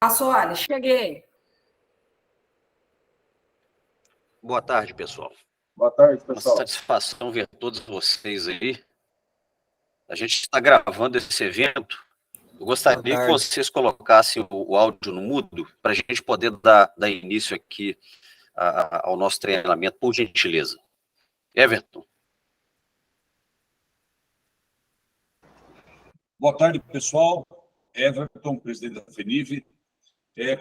Soares, cheguei. Boa tarde, pessoal. Boa tarde, pessoal. Uma satisfação ver todos vocês aí. A gente está gravando esse evento. Eu gostaria que vocês colocassem o áudio no mudo para a gente poder dar início aqui ao nosso treinamento, por gentileza. Everton. Boa tarde, pessoal. Everton, presidente da FENIV.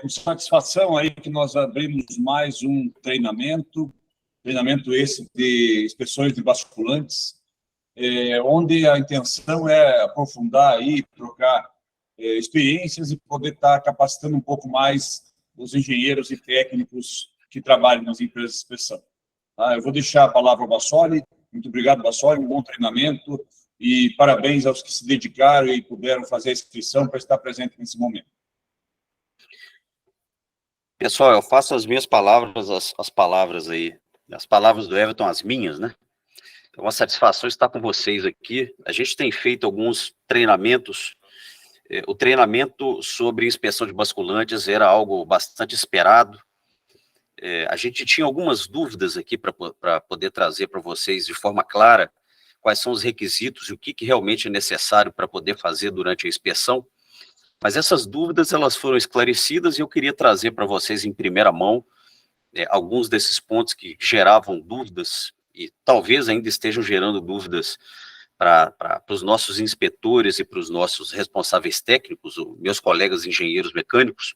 Com satisfação aí que nós abrimos mais um treinamento esse de inspeções de basculantes, onde a intenção é aprofundar aí, trocar experiências e poder estar capacitando um pouco mais os engenheiros e técnicos que trabalham nas empresas de inspeção. Eu vou deixar a palavra ao Bassoli. Muito obrigado, Bassoli, um bom treinamento e parabéns aos que se dedicaram e puderam fazer a inscrição para estar presente nesse momento. Pessoal, eu faço as minhas palavras, as palavras aí, as palavras do Everton, as minhas, né? É uma satisfação estar com vocês aqui. A gente tem feito alguns treinamentos. O treinamento sobre inspeção de basculantes era algo bastante esperado. A gente tinha algumas dúvidas aqui para poder trazer para vocês de forma clara quais são os requisitos e o que realmente é necessário para poder fazer durante a inspeção. Mas essas dúvidas elas foram esclarecidas e eu queria trazer para vocês em primeira mão alguns desses pontos que geravam dúvidas e talvez ainda estejam gerando dúvidas para os nossos inspetores e para os nossos responsáveis técnicos, meus colegas engenheiros mecânicos.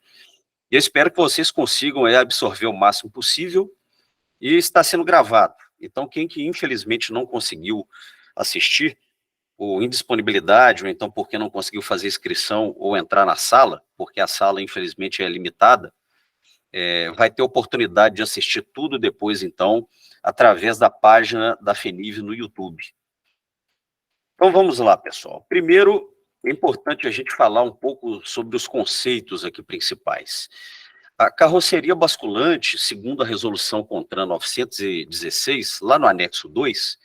E eu espero que vocês consigam absorver o máximo possível e está sendo gravado. Então, quem que infelizmente não conseguiu assistir, ou indisponibilidade, ou então porque não conseguiu fazer inscrição ou entrar na sala, porque a sala, infelizmente, é limitada, vai ter oportunidade de assistir tudo depois, então, através da página da FENIV no YouTube. Então, vamos lá, pessoal. Primeiro, é importante a gente falar um pouco sobre os conceitos aqui principais. A carroceria basculante, segundo a resolução CONTRAN 916, lá no anexo 2,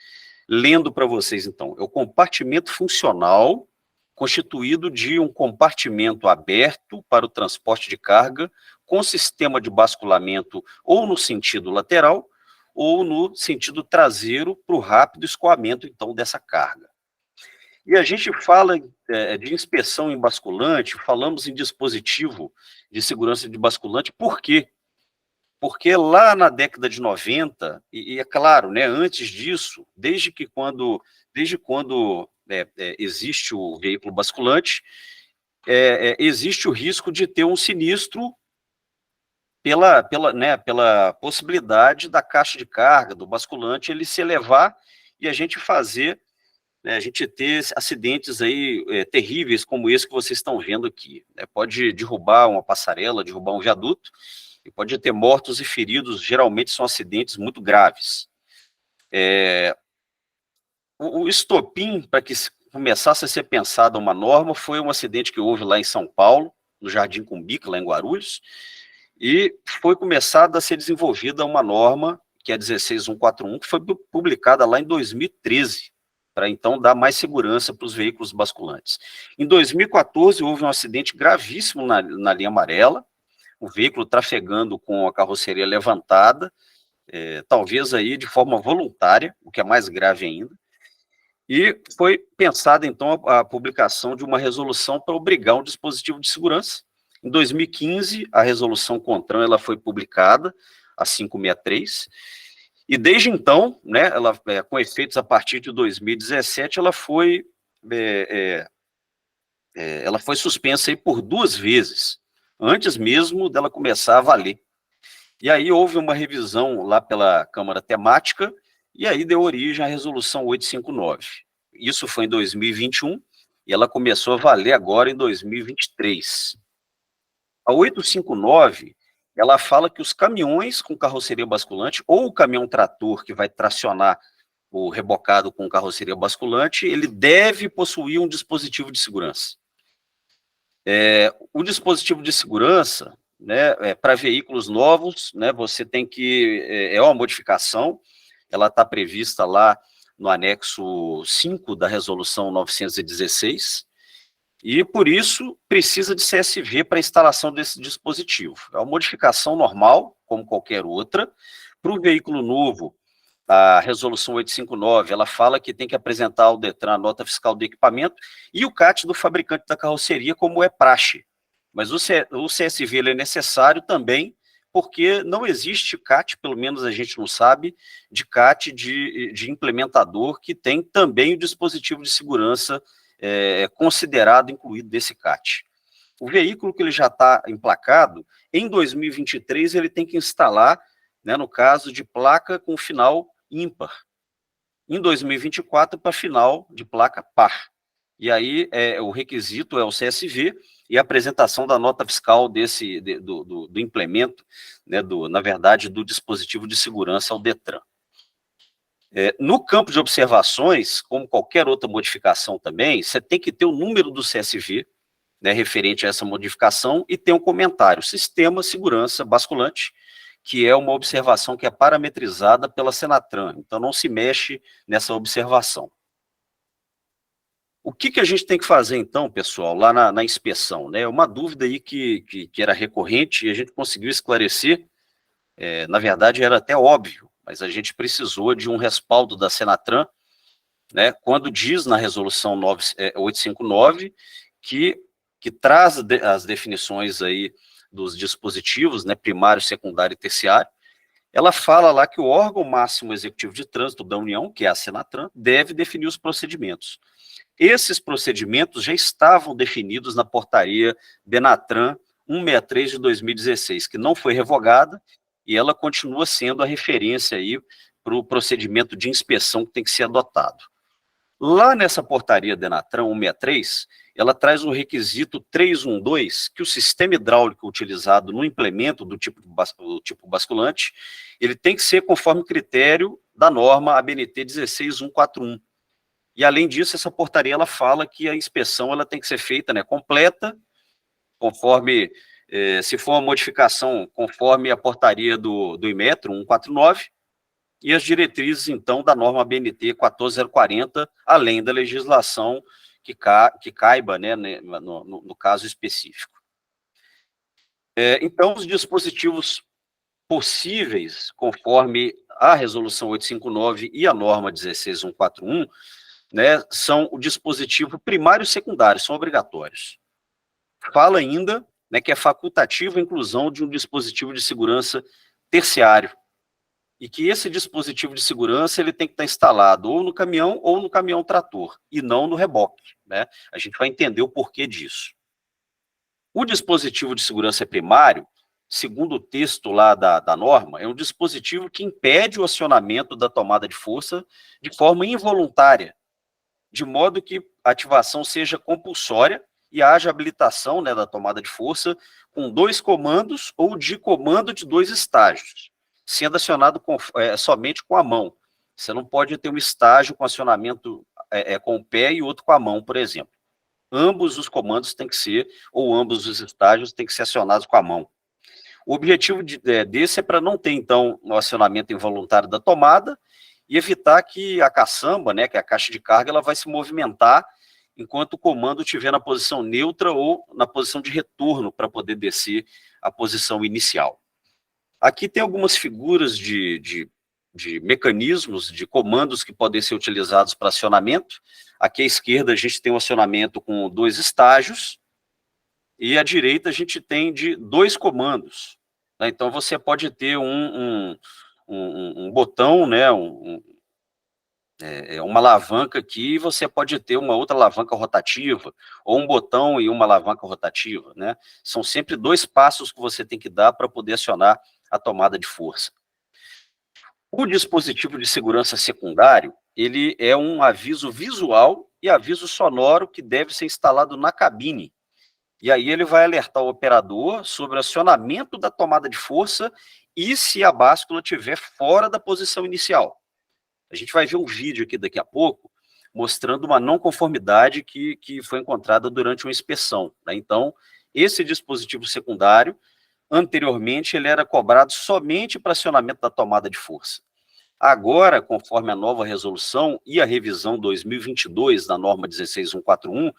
lendo para vocês, então, é o compartimento funcional constituído de um compartimento aberto para o transporte de carga com sistema de basculamento ou no sentido lateral ou no sentido traseiro para o rápido escoamento, então, dessa carga. E a gente fala de inspeção em basculante, falamos em dispositivo de segurança de basculante, por quê? Porque lá na década de 90, e é claro, né, antes disso, desde quando existe o veículo basculante, existe o risco de ter um sinistro pela possibilidade da caixa de carga, do basculante, ele se elevar e a gente fazer, a gente ter acidentes aí terríveis como esse que vocês estão vendo aqui. Pode derrubar uma passarela, derrubar um viaduto, e pode ter mortos e feridos, geralmente são acidentes muito graves. O estopim para que começasse a ser pensada uma norma foi um acidente que houve lá em São Paulo, no Jardim Cumbica, lá em Guarulhos, e foi começada a ser desenvolvida uma norma, que é a 16141, que foi publicada lá em 2013, para então dar mais segurança para os veículos basculantes. Em 2014, houve um acidente gravíssimo na linha amarela, o veículo trafegando com a carroceria levantada, talvez aí de forma voluntária, o que é mais grave ainda, e foi pensada, então, a publicação de uma resolução para obrigar um dispositivo de segurança. Em 2015, a resolução CONTRAN ela foi publicada, a 563, e desde então, né, ela, com efeitos a partir de 2017, ela foi suspensa aí por 2 vezes, antes mesmo dela começar a valer. E aí houve uma revisão lá pela Câmara Temática, e aí deu origem à Resolução 859. Isso foi em 2021, e ela começou a valer agora em 2023. A 859, ela fala que os caminhões com carroceria basculante, ou o caminhão-trator que vai tracionar o rebocado com carroceria basculante, ele deve possuir um dispositivo de segurança. O dispositivo de segurança, né, para veículos novos, né, você tem que, é uma modificação, ela está prevista lá no anexo 5 da resolução 916, E, por isso, precisa de CSV para a instalação desse dispositivo. É uma modificação normal, como qualquer outra. Para o veículo novo, a resolução 859, ela fala que tem que apresentar ao Detran a nota fiscal do equipamento e o CAT do fabricante da carroceria, como é praxe. Mas o CSV ele é necessário também, porque não existe CAT, pelo menos a gente não sabe, de CAT de implementador que tem também o dispositivo de segurança considerado incluído desse CAT. O veículo que ele já está emplacado, em 2023 ele tem que instalar, né, no caso de placa com final ímpar. Em 2024, para final de placa par. E aí o requisito é o CSV e a apresentação da nota fiscal do implemento, né, na verdade, do dispositivo de segurança ao Detran. No campo de observações, como qualquer outra modificação também, você tem que ter o número do CSV, né, referente a essa modificação, e ter um comentário, sistema segurança basculante, que é uma observação que é parametrizada pela Senatran, então não se mexe nessa observação. O que a gente tem que fazer, então, pessoal, lá na inspeção? Né? Uma dúvida aí que era recorrente e a gente conseguiu esclarecer, na verdade era até óbvio, mas a gente precisou de um respaldo da Senatran, né, quando diz na resolução 859 que traz as definições aí dos dispositivos, né, primário, secundário e terciário. Ela fala lá que o órgão máximo executivo de trânsito da União, que é a Senatran, deve definir os procedimentos. Esses procedimentos já estavam definidos na portaria Benatran 163 de 2016, que não foi revogada, e ela continua sendo a referência aí para o procedimento de inspeção que tem que ser adotado. Lá nessa portaria Benatran 163, ela traz o requisito 312, que o sistema hidráulico utilizado no implemento do tipo basculante, ele tem que ser conforme o critério da norma ABNT 16141. E, além disso, essa portaria ela fala que a inspeção ela tem que ser feita, né, completa, conforme, se for uma modificação, conforme a portaria do Inmetro 149, e as diretrizes, então, da norma ABNT 14040, além da legislação que caiba, né, no caso específico. Então, os dispositivos possíveis, conforme a resolução 859 e a norma 16141, né, são o dispositivo primário e secundário, são obrigatórios. Fala ainda, né, que é facultativa a inclusão de um dispositivo de segurança terciário, e que esse dispositivo de segurança ele tem que estar instalado ou no caminhão trator, e não no reboque. Né? A gente vai entender o porquê disso. O dispositivo de segurança primário, segundo o texto lá da norma, é um dispositivo que impede o acionamento da tomada de força de forma involuntária, de modo que a ativação seja compulsória e haja habilitação, né, da tomada de força com 2 comandos ou de comando de 2 estágios, sendo acionado somente com a mão. Você não pode ter um estágio com acionamento com o pé e outro com a mão, por exemplo. Ambos os comandos têm que ser, ou ambos os estágios têm que ser acionados com a mão. O objetivo desse é para não ter, então, o acionamento involuntário da tomada e evitar que a caçamba, né, que é a caixa de carga, ela vai se movimentar enquanto o comando estiver na posição neutra ou na posição de retorno para poder descer a posição inicial. Aqui tem algumas figuras de mecanismos, de comandos que podem ser utilizados para acionamento. Aqui à esquerda a gente tem um acionamento com 2 estágios, e à direita a gente tem de 2 comandos. Né? Então você pode ter um botão, né, uma alavanca aqui, e você pode ter uma outra alavanca rotativa, ou um botão e uma alavanca rotativa. Né? São sempre 2 passos que você tem que dar para poder acionar a tomada de força. O dispositivo de segurança secundário, ele é um aviso visual e aviso sonoro que deve ser instalado na cabine. E aí ele vai alertar o operador sobre o acionamento da tomada de força e se a báscula estiver fora da posição inicial. A gente vai ver um vídeo aqui daqui a pouco, mostrando uma não conformidade que foi encontrada durante uma inspeção. Né? Então, esse dispositivo secundário, anteriormente, ele era cobrado somente para acionamento da tomada de força. Agora, conforme a nova resolução e a revisão 2022 da norma 16141,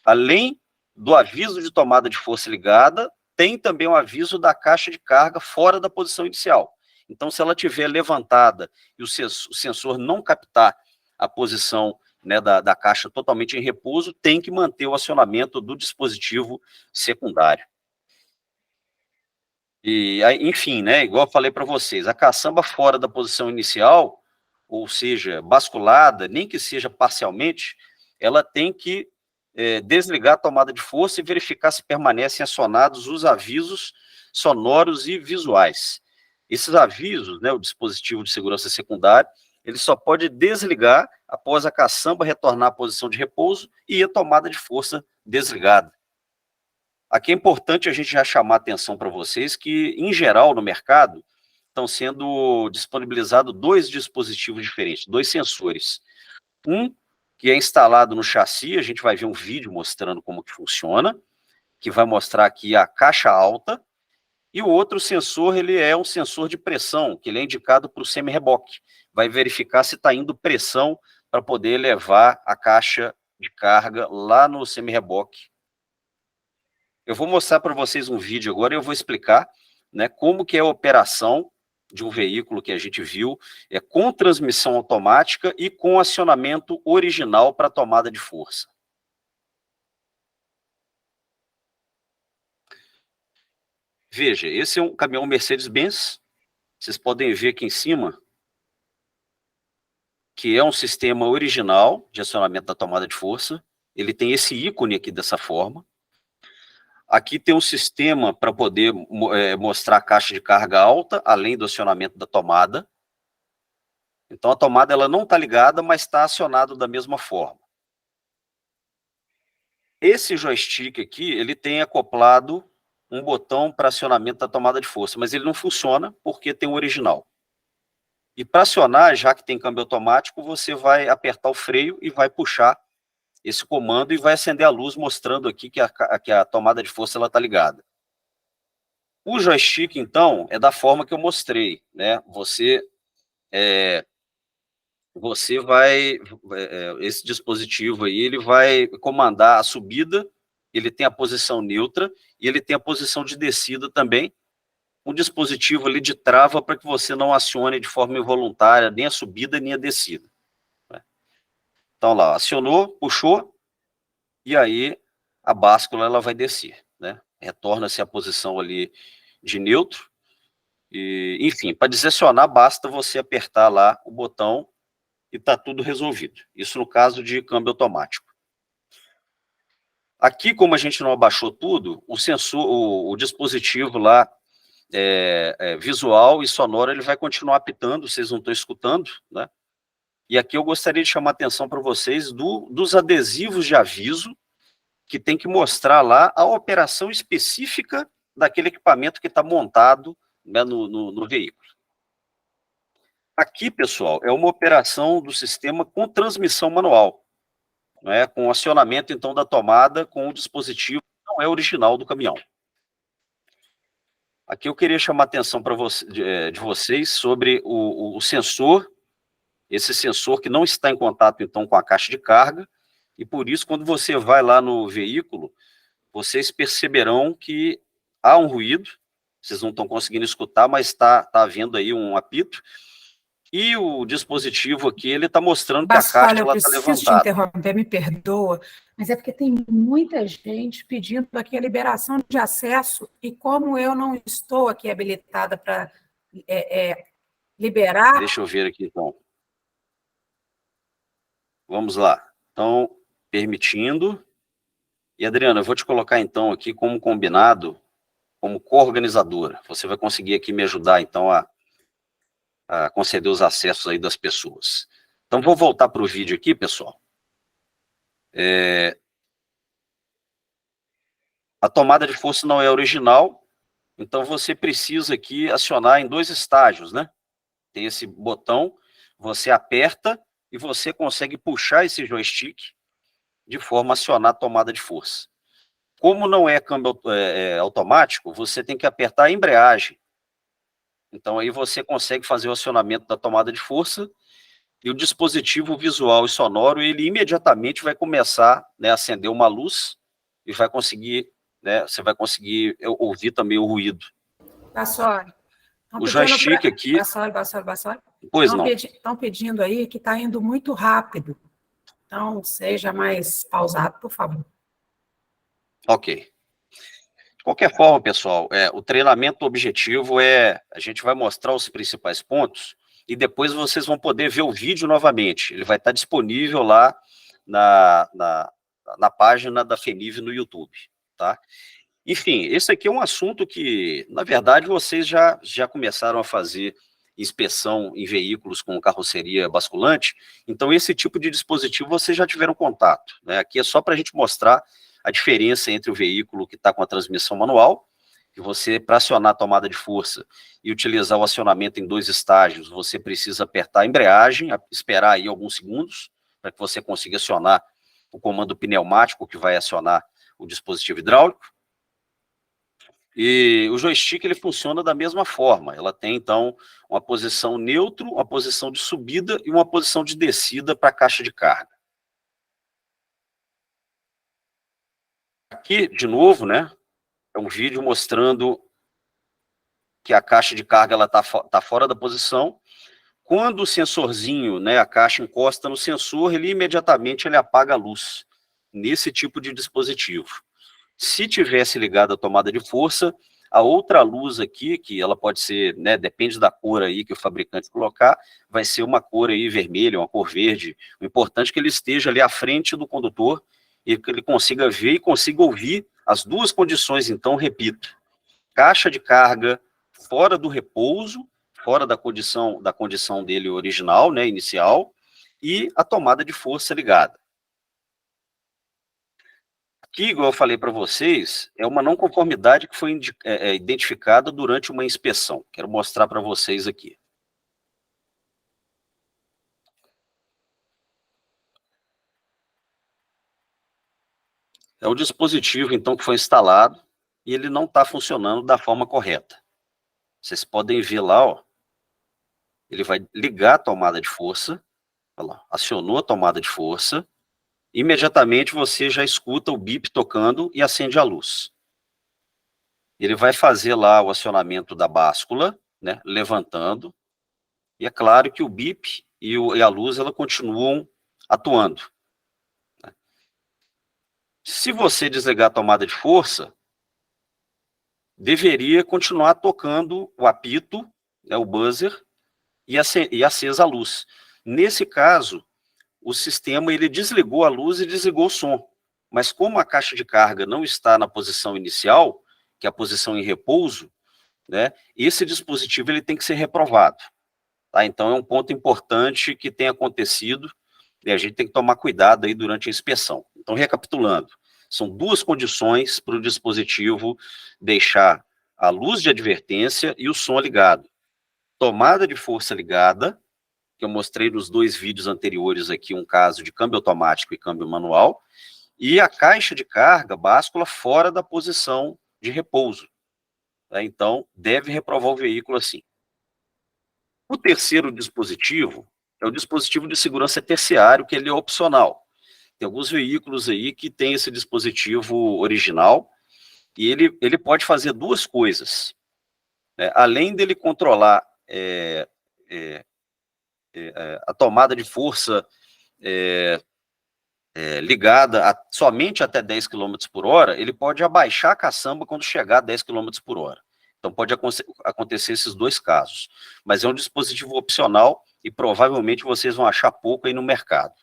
além do aviso de tomada de força ligada, tem também o aviso da caixa de carga fora da posição inicial. Então, se ela estiver levantada e o sensor não captar a posição, né, da caixa totalmente em repouso, tem que manter o acionamento do dispositivo secundário. E, enfim, né, igual eu falei para vocês, a caçamba fora da posição inicial, ou seja, basculada, nem que seja parcialmente, ela tem que desligar a tomada de força e verificar se permanecem acionados os avisos sonoros e visuais. Esses avisos, né, o dispositivo de segurança secundário, ele só pode desligar após a caçamba retornar à posição de repouso e a tomada de força desligada. Aqui é importante a gente já chamar a atenção para vocês que, em geral, no mercado, estão sendo disponibilizados 2 dispositivos diferentes, 2 sensores. Um que é instalado no chassi, a gente vai ver um vídeo mostrando como que funciona, que vai mostrar aqui a caixa alta, e o outro sensor, ele é um sensor de pressão, que ele é indicado para o semi-reboque. Vai verificar se está indo pressão para poder levar a caixa de carga lá no semi-reboque. Eu vou mostrar para vocês um vídeo agora e eu vou explicar, né, como que é a operação de um veículo que a gente viu, com transmissão automática e com acionamento original para tomada de força. Veja, esse é um caminhão Mercedes-Benz, vocês podem ver aqui em cima, que é um sistema original de acionamento da tomada de força, ele tem esse ícone aqui dessa forma. Aqui tem um sistema para poder mostrar a caixa de carga alta, além do acionamento da tomada. Então, a tomada ela não está ligada, mas está acionado da mesma forma. Esse joystick aqui, ele tem acoplado um botão para acionamento da tomada de força, mas ele não funciona porque tem o original. E para acionar, já que tem câmbio automático, você vai apertar o freio e vai puxar esse comando e vai acender a luz mostrando aqui que a tomada de força está ligada. O joystick, então, é da forma que eu mostrei, né? Esse dispositivo aí, ele vai comandar a subida, ele tem a posição neutra e ele tem a posição de descida também, um dispositivo ali de trava para que você não acione de forma involuntária nem a subida nem a descida. Então lá, acionou, puxou, e aí a báscula ela vai descer, né? Retorna-se à posição ali de neutro, e, enfim, para desacionar basta você apertar lá o botão e está tudo resolvido. Isso no caso de câmbio automático. Aqui, como a gente não abaixou tudo, o sensor, o dispositivo lá, visual e sonoro, ele vai continuar apitando, vocês não estão escutando, né? E aqui eu gostaria de chamar a atenção para vocês dos adesivos de aviso, que tem que mostrar lá a operação específica daquele equipamento que está montado, né, no veículo. Aqui, pessoal, é uma operação do sistema com transmissão manual, né, com acionamento, então, da tomada com o dispositivo que não é original do caminhão. Aqui eu queria chamar a atenção de vocês sobre o sensor, esse sensor que não está em contato, então, com a caixa de carga, e por isso, quando você vai lá no veículo, vocês perceberão que há um ruído, vocês não estão conseguindo escutar, mas está havendo aí um apito, e o dispositivo aqui, ele está mostrando que a caixa está levantada. Eu preciso te interromper, me perdoa, mas é porque tem muita gente pedindo aqui a liberação de acesso, e como eu não estou aqui habilitada para liberar... Deixa eu ver aqui, então. Vamos lá. Então, permitindo. E, Adriana, eu vou te colocar, então, aqui como combinado, como coorganizadora. Você vai conseguir aqui me ajudar, então, a conceder os acessos aí das pessoas. Então, vou voltar para o vídeo aqui, pessoal. A tomada de força não é original, então você precisa aqui acionar em 2 estágios, né? Tem esse botão, você aperta e você consegue puxar esse joystick de forma a acionar a tomada de força. Como não é câmbio automático, você tem que apertar a embreagem. Então, aí você consegue fazer o acionamento da tomada de força e o dispositivo visual e sonoro, ele imediatamente vai começar, né, a acender uma luz e vai conseguir, né, você vai conseguir ouvir também o ruído. Bassoli, O joystick aqui... Bassoli. Pois não. Estão pedindo aí que está indo muito rápido. Então, seja mais pausado, por favor. Ok. De qualquer forma, pessoal, o treinamento objetivo a gente vai mostrar os principais pontos e depois vocês vão poder ver o vídeo novamente. Ele vai estar disponível lá na página da FENIV no YouTube, tá? Enfim, esse aqui é um assunto que, na verdade, vocês já começaram a fazer inspeção em veículos com carroceria basculante, então esse tipo de dispositivo vocês já tiveram contato, né? Aqui é só para a gente mostrar a diferença entre o veículo que está com a transmissão manual, que você, para acionar a tomada de força e utilizar o acionamento em 2 estágios, você precisa apertar a embreagem, esperar aí alguns segundos, para que você consiga acionar o comando pneumático que vai acionar o dispositivo hidráulico. E o joystick, ele funciona da mesma forma. Ela tem, então, uma posição neutro, uma posição de subida e uma posição de descida para a caixa de carga. Aqui, de novo, né, é um vídeo mostrando que a caixa de carga está fora da posição. Quando o sensorzinho, né, a caixa encosta no sensor, ele imediatamente apaga a luz, nesse tipo de dispositivo. Se tivesse ligado a tomada de força, a outra luz aqui, que ela pode ser, né, depende da cor aí que o fabricante colocar, vai ser uma cor aí vermelha, uma cor verde. O importante é que ele esteja ali à frente do condutor e que ele consiga ver e consiga ouvir as duas condições. Então, repito, caixa de carga fora do repouso, fora da condição dele original, né, inicial, e a tomada de força ligada. Aqui, igual eu falei para vocês, é uma não conformidade que foi identificada durante uma inspeção. Quero mostrar para vocês aqui. É o dispositivo, então, que foi instalado e ele não está funcionando da forma correta. Vocês podem ver lá, ó, ele vai ligar a tomada de força, olha lá, acionou a tomada de força, imediatamente você já escuta o bip tocando e acende a luz. Ele vai fazer lá o acionamento da báscula, né, levantando, e é claro que o bip e a luz ela continuam atuando. Se você desligar a tomada de força, deveria continuar tocando o apito, né, o buzzer, e acesa a luz. Nesse caso, o sistema ele desligou a luz e desligou o som. Mas como a caixa de carga não está na posição inicial, que é a posição em repouso, né, esse dispositivo ele tem que ser reprovado. Tá? Então, é um ponto importante que tem acontecido e a gente tem que tomar cuidado aí durante a inspeção. Então, recapitulando, são 2 condições para o dispositivo deixar a luz de advertência e o som ligado. Tomada de força ligada, que eu mostrei nos 2 vídeos anteriores aqui, um caso de câmbio automático e câmbio manual, e a caixa de carga, báscula, fora da posição de repouso. Tá? Então, deve reprovar o veículo assim. O terceiro dispositivo é o dispositivo de segurança terciário, que ele é opcional. Tem alguns veículos aí que tem esse dispositivo original, e ele pode fazer 2 coisas. Né? Além dele controlar a tomada de força ligada somente até 10 km por hora, ele pode abaixar a caçamba quando chegar a 10 km por hora. Então, pode acontecer esses 2 casos. Mas é um dispositivo opcional e provavelmente vocês vão achar pouco aí no mercado.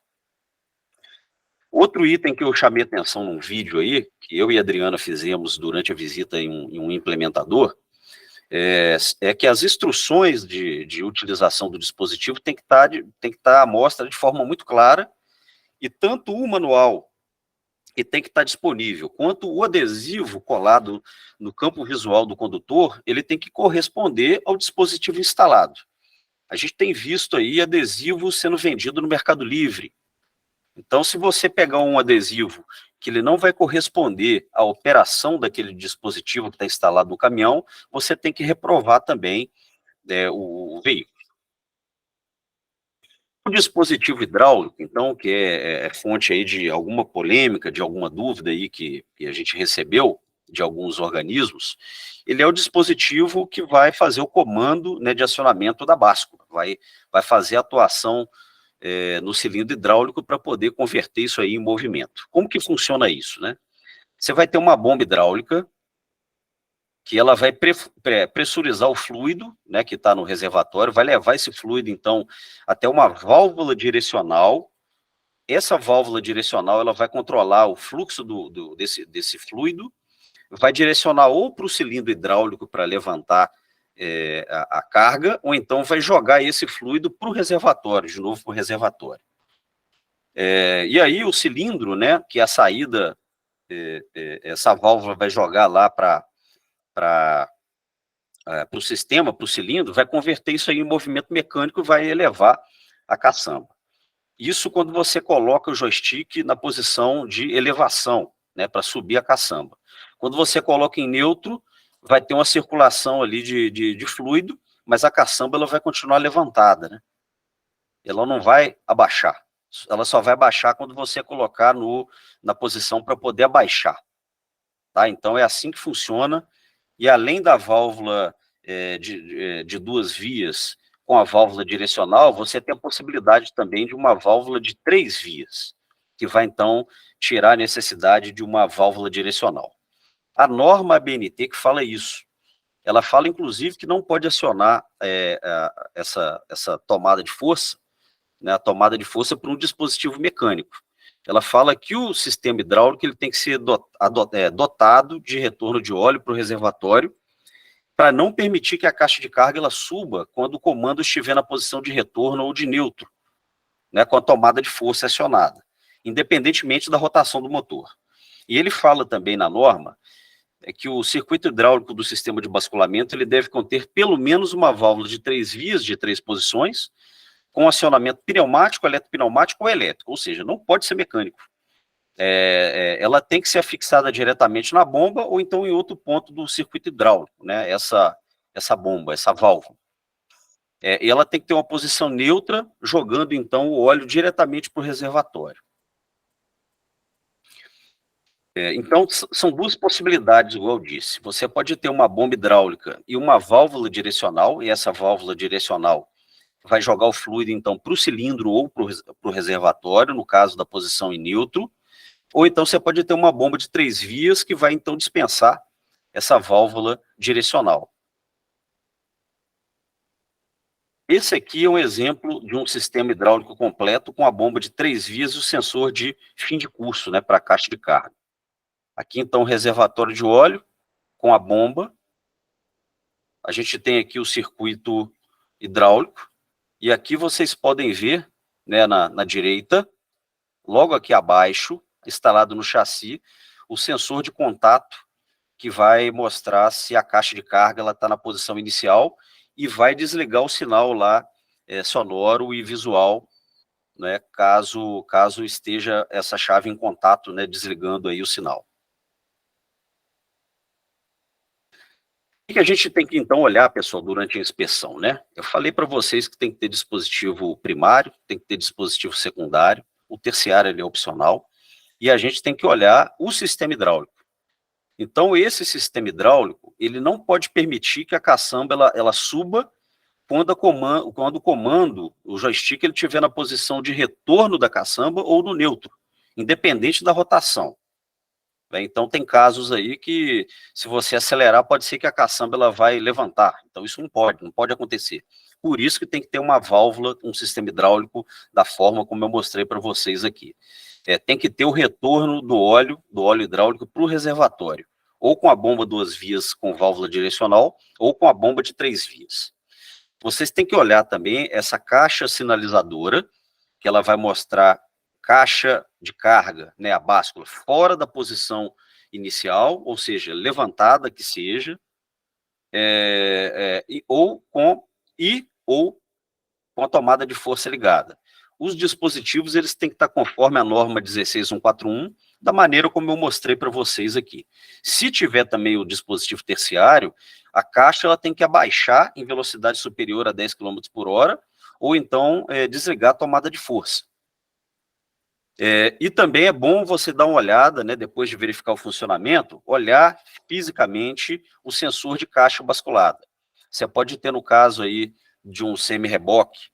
Outro item que eu chamei atenção num vídeo aí, que eu e a Adriana fizemos durante a visita em um implementador, é que as instruções de utilização do dispositivo tem que estar à mostra de forma muito clara, e tanto o manual, que tem que estar disponível, quanto o adesivo colado no campo visual do condutor, ele tem que corresponder ao dispositivo instalado. A gente tem visto aí adesivo sendo vendido no Mercado Livre. Então, se você pegar um adesivo que ele não vai corresponder à operação daquele dispositivo que está instalado no caminhão, você tem que reprovar também o veículo. O dispositivo hidráulico, então, que é fonte aí de alguma polêmica, de alguma dúvida aí que a gente recebeu de alguns organismos, ele é o dispositivo que vai fazer o comando, né, de acionamento da báscula, vai fazer a atuação no cilindro hidráulico para poder converter isso aí em movimento. Como que funciona isso, né? Você vai ter uma bomba hidráulica que ela vai pressurizar o fluido, né, que está no reservatório, vai levar esse fluido, então, até uma válvula direcional. Essa válvula direcional, ela vai controlar o fluxo desse fluido, vai direcionar ou para o cilindro hidráulico para levantar a carga, ou então vai jogar esse fluido para o reservatório, de novo para o reservatório. E aí o cilindro, né, que é a saída, essa válvula vai jogar lá para o sistema, para o cilindro, vai converter isso aí em movimento mecânico e vai elevar a caçamba. Isso quando você coloca o joystick na posição de elevação, né, para subir a caçamba. Quando você coloca em neutro, vai ter uma circulação ali de fluido, mas a caçamba ela vai continuar levantada, né? Ela não vai abaixar. Ela só vai abaixar quando você colocar na posição para poder abaixar. Tá? Então é assim que funciona. E além da válvula de 2 vias com a válvula direcional, você tem a possibilidade também de uma válvula de 3 vias, que vai então tirar a necessidade de uma válvula direcional. A norma ABNT que fala isso. Ela fala, inclusive, que não pode acionar essa tomada de força, né, a tomada de força para um dispositivo mecânico. Ela fala que o sistema hidráulico ele tem que ser dotado de retorno de óleo para o reservatório, para não permitir que a caixa de carga ela suba quando o comando estiver na posição de retorno ou de neutro, né, com a tomada de força acionada, independentemente da rotação do motor. E ele fala também na norma que o circuito hidráulico do sistema de basculamento ele deve conter pelo menos uma válvula de 3 vias de 3 posições, com acionamento pneumático, eletropneumático ou elétrico, ou seja, não pode ser mecânico. Ela tem que ser afixada diretamente na bomba ou então em outro ponto do circuito hidráulico, né? Essa bomba, essa válvula. E ela tem que ter uma posição neutra, jogando então o óleo diretamente para o reservatório. Então, são 2 possibilidades, igual eu disse. Você pode ter uma bomba hidráulica e uma válvula direcional, e essa válvula direcional vai jogar o fluido, então, para o cilindro ou para o reservatório, no caso da posição em neutro, ou então você pode ter uma bomba de 3 vias que vai, então, dispensar essa válvula direcional. Esse aqui é um exemplo de um sistema hidráulico completo com a bomba de 3 vias e o sensor de fim de curso, né, para a caixa de carga. Aqui, então, o reservatório de óleo com a bomba. A gente tem aqui o circuito hidráulico. E aqui vocês podem ver, né, na direita, logo aqui abaixo, instalado no chassi, o sensor de contato que vai mostrar se a caixa de carga está na posição inicial e vai desligar o sinal lá sonoro e visual, né, caso esteja essa chave em contato, né, desligando aí o sinal. O que a gente tem que, então, olhar, pessoal, durante a inspeção, né? Eu falei para vocês que tem que ter dispositivo primário, tem que ter dispositivo secundário, o terciário ele é opcional, e a gente tem que olhar o sistema hidráulico. Então, esse sistema hidráulico, ele não pode permitir que a caçamba ela suba quando o comando, o joystick, ele estiver na posição de retorno da caçamba ou no neutro, independente da rotação. Então, tem casos aí que, se você acelerar, pode ser que a caçamba ela vai levantar. Então, isso não pode acontecer. Por isso que tem que ter uma válvula, um sistema hidráulico da forma como eu mostrei para vocês aqui. Tem que ter o retorno do óleo hidráulico para o reservatório, ou com a bomba 2 vias com válvula direcional, ou com a bomba de 3 vias. Vocês têm que olhar também essa caixa sinalizadora, que ela vai mostrar caixa de carga, né, a báscula, fora da posição inicial, ou seja, levantada que seja, ou com a tomada de força ligada. Os dispositivos eles têm que estar conforme a norma 16141, da maneira como eu mostrei para vocês aqui. Se tiver também o dispositivo terciário, a caixa ela tem que abaixar em velocidade superior a 10 km por hora, ou então desligar a tomada de força. E também é bom você dar uma olhada, né, depois de verificar o funcionamento, olhar fisicamente o sensor de caixa basculada. Você pode ter, no caso aí de um semi-reboque,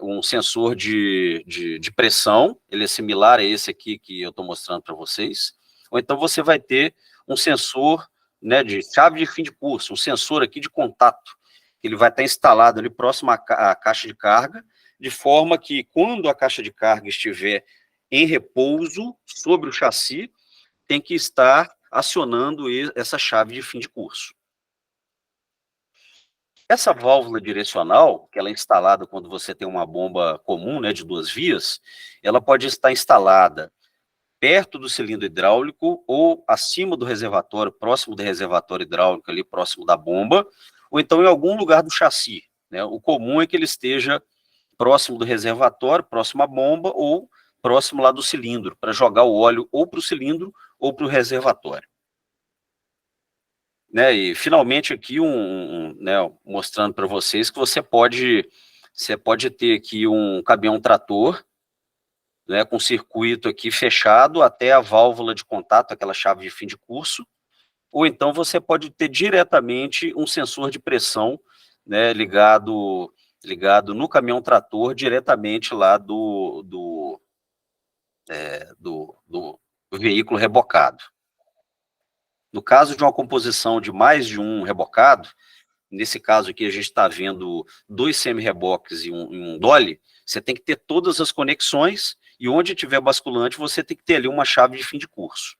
um sensor de pressão, ele é similar a esse aqui que eu estou mostrando para vocês, ou então você vai ter um sensor, né, de chave de fim de curso, um sensor aqui de contato, que ele vai estar instalado ali próximo à caixa de carga, de forma que quando a caixa de carga estiver em repouso sobre o chassi, tem que estar acionando essa chave de fim de curso. Essa válvula direcional, que ela é instalada quando você tem uma bomba comum, né, de 2 vias, ela pode estar instalada perto do cilindro hidráulico ou acima do reservatório, próximo do reservatório hidráulico, ali próximo da bomba, ou então em algum lugar do chassi, né? O comum é que ele esteja próximo do reservatório, próximo à bomba, ou próximo lá do cilindro, para jogar o óleo ou para o cilindro ou para o reservatório. Né, e finalmente aqui né, mostrando para vocês que você pode ter aqui um caminhão trator, né, com circuito aqui fechado até a válvula de contato, aquela chave de fim de curso, ou então você pode ter diretamente um sensor de pressão, né, ligado no caminhão trator diretamente lá do veículo rebocado. No caso de uma composição de mais de um rebocado, nesse caso aqui a gente está vendo 2 semi-reboques e um dolly, você tem que ter todas as conexões, e onde tiver basculante você tem que ter ali uma chave de fim de curso,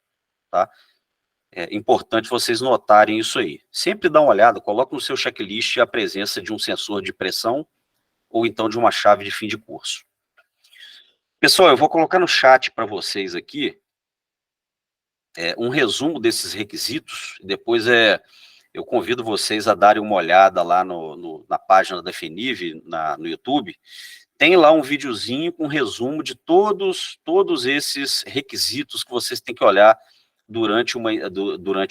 tá? É importante vocês notarem isso aí. Sempre dá uma olhada, coloque no seu checklist a presença de um sensor de pressão ou então de uma chave de fim de curso. Pessoal, eu vou colocar no chat para vocês aqui um resumo desses requisitos, depois eu convido vocês a darem uma olhada lá na página da FENIV, no YouTube. Tem lá um videozinho com resumo de todos esses requisitos que vocês têm que olhar durante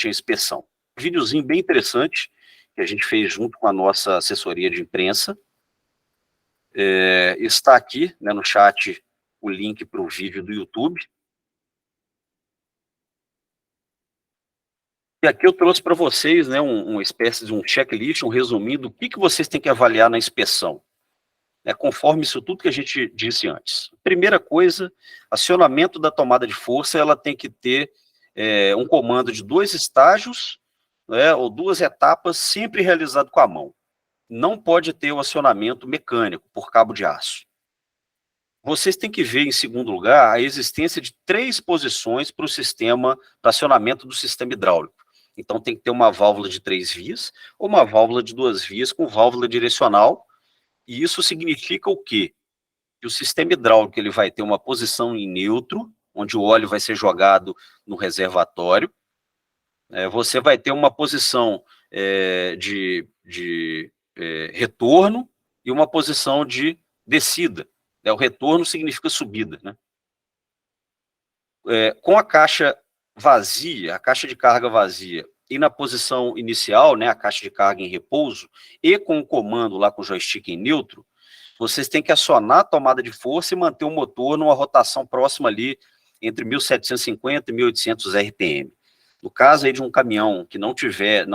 a inspeção. Um videozinho bem interessante, que a gente fez junto com a nossa assessoria de imprensa. Está aqui, né, no chat o link para o vídeo do YouTube. E aqui eu trouxe para vocês, né, uma espécie de um checklist, um resumindo do que vocês têm que avaliar na inspeção, conforme isso tudo que a gente disse antes. Primeira coisa, acionamento da tomada de força, ela tem que ter um comando de 2 estágios, né, ou 2 etapas, sempre realizado com a mão. Não pode ter o acionamento mecânico, por cabo de aço. Vocês têm que ver, em segundo lugar, a existência de 3 posições para o sistema, para acionamento do sistema hidráulico. Então, tem que ter uma válvula de 3 vias ou uma válvula de 2 vias com válvula direcional. E isso significa o quê? Que o sistema hidráulico ele vai ter uma posição em neutro, onde o óleo vai ser jogado no reservatório. Você vai ter uma posição de retorno e uma posição de descida. O retorno significa subida, né? Com a caixa vazia, a caixa de carga vazia, e na posição inicial, né, a caixa de carga em repouso, e com o comando lá com o joystick em neutro, vocês têm que acionar a tomada de força e manter o motor numa rotação próxima ali entre 1.750 e 1.800 RPM. No caso aí de um caminhão que não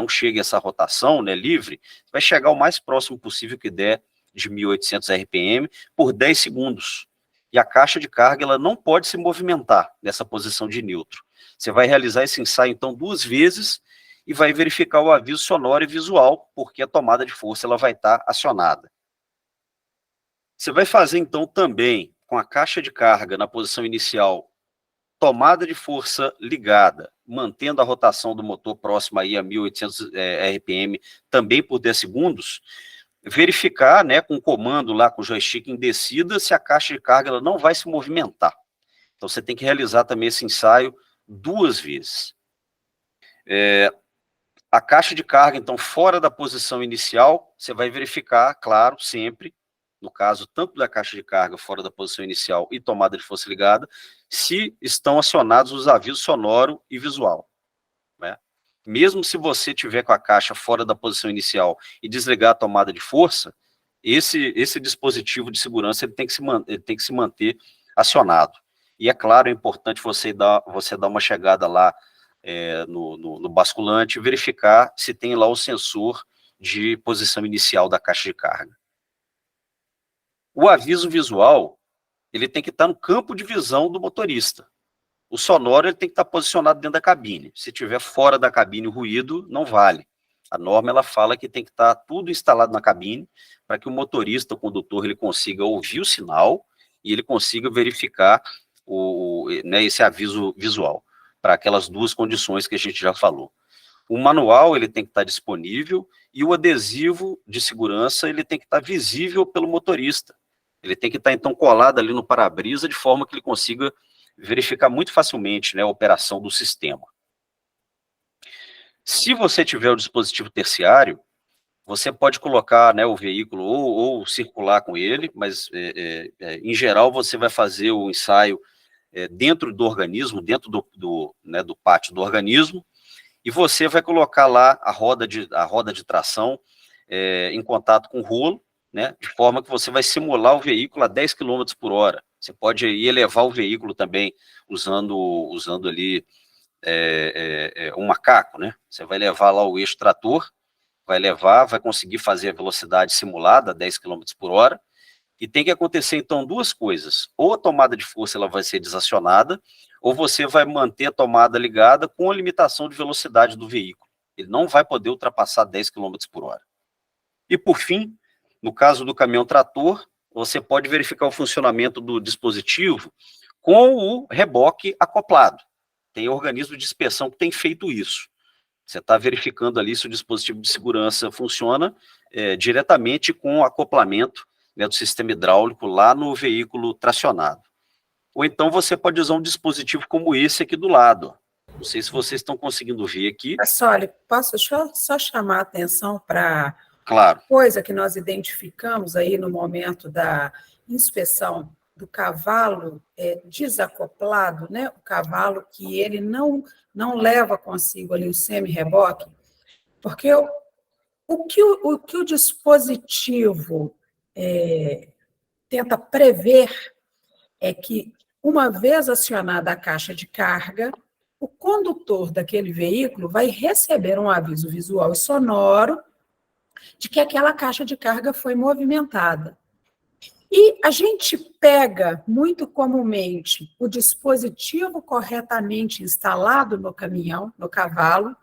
chegue a essa rotação, né, livre, vai chegar o mais próximo possível que der de 1.800 RPM por 10 segundos. E a caixa de carga ela não pode se movimentar nessa posição de neutro. Você vai realizar esse ensaio, então, 2 vezes e vai verificar o aviso sonoro e visual, porque a tomada de força ela vai estar acionada. Você vai fazer, então, também, com a caixa de carga na posição inicial, tomada de força ligada, mantendo a rotação do motor próxima aí a 1.800 RPM, também por 10 segundos, verificar, né, com o comando lá, com o joystick em descida, se a caixa de carga ela não vai se movimentar. Então, você tem que realizar também esse ensaio 2 vezes. A caixa de carga, então, fora da posição inicial, você vai verificar, claro, sempre, no caso, tanto da caixa de carga fora da posição inicial e tomada de força ligada, se estão acionados os avisos sonoro e visual, né? Mesmo se você tiver com a caixa fora da posição inicial e desligar a tomada de força, esse dispositivo de segurança ele tem que se manter acionado. E, é claro, é importante você dar uma chegada lá no basculante e verificar se tem lá o sensor de posição inicial da caixa de carga. O aviso visual, ele tem que estar no campo de visão do motorista. O sonoro ele tem que estar posicionado dentro da cabine. Se tiver fora da cabine o ruído, não vale. A norma ela fala que tem que estar tudo instalado na cabine para que o motorista, o condutor, ele consiga ouvir o sinal e ele consiga verificar esse aviso visual, para aquelas duas condições que a gente já falou. O manual ele tem que estar disponível e o adesivo de segurança ele tem que estar visível pelo motorista. Ele tem que estar, então, colado ali no para-brisa de forma que ele consiga verificar muito facilmente, né, a operação do sistema. Se você tiver o dispositivo terciário, você pode colocar, né, o veículo ou circular com ele, mas, em geral, você vai fazer o ensaio dentro do organismo, dentro do pátio do organismo, e você vai colocar lá a roda de tração em contato com o rolo, né, de forma que você vai simular o veículo a 10 km por hora. Você pode ir elevar o veículo também usando ali um macaco, né? Você vai levar lá o eixo trator, vai conseguir fazer a velocidade simulada, 10 km por hora, e tem que acontecer, então, duas coisas. Ou a tomada de força ela vai ser desacionada, ou você vai manter a tomada ligada com a limitação de velocidade do veículo. Ele não vai poder ultrapassar 10 km por hora. E, por fim, no caso do caminhão-trator, você pode verificar o funcionamento do dispositivo com o reboque acoplado. Tem organismo de inspeção que tem feito isso. Você está verificando ali se o dispositivo de segurança funciona diretamente com o acoplamento, né, do sistema hidráulico lá no veículo tracionado. Ou então você pode usar um dispositivo como esse aqui do lado. Não sei se vocês estão conseguindo ver aqui. Olha, posso só chamar a atenção para claro. Coisa que nós identificamos aí no momento da inspeção do cavalo desacoplado, né? O cavalo que ele não leva consigo ali o semi-reboque, porque o que o dispositivo tenta prever é que, uma vez acionada a caixa de carga, o condutor daquele veículo vai receber um aviso visual e sonoro de que aquela caixa de carga foi movimentada. E a gente pega, muito comumente, o dispositivo corretamente instalado no caminhão, no cavalo,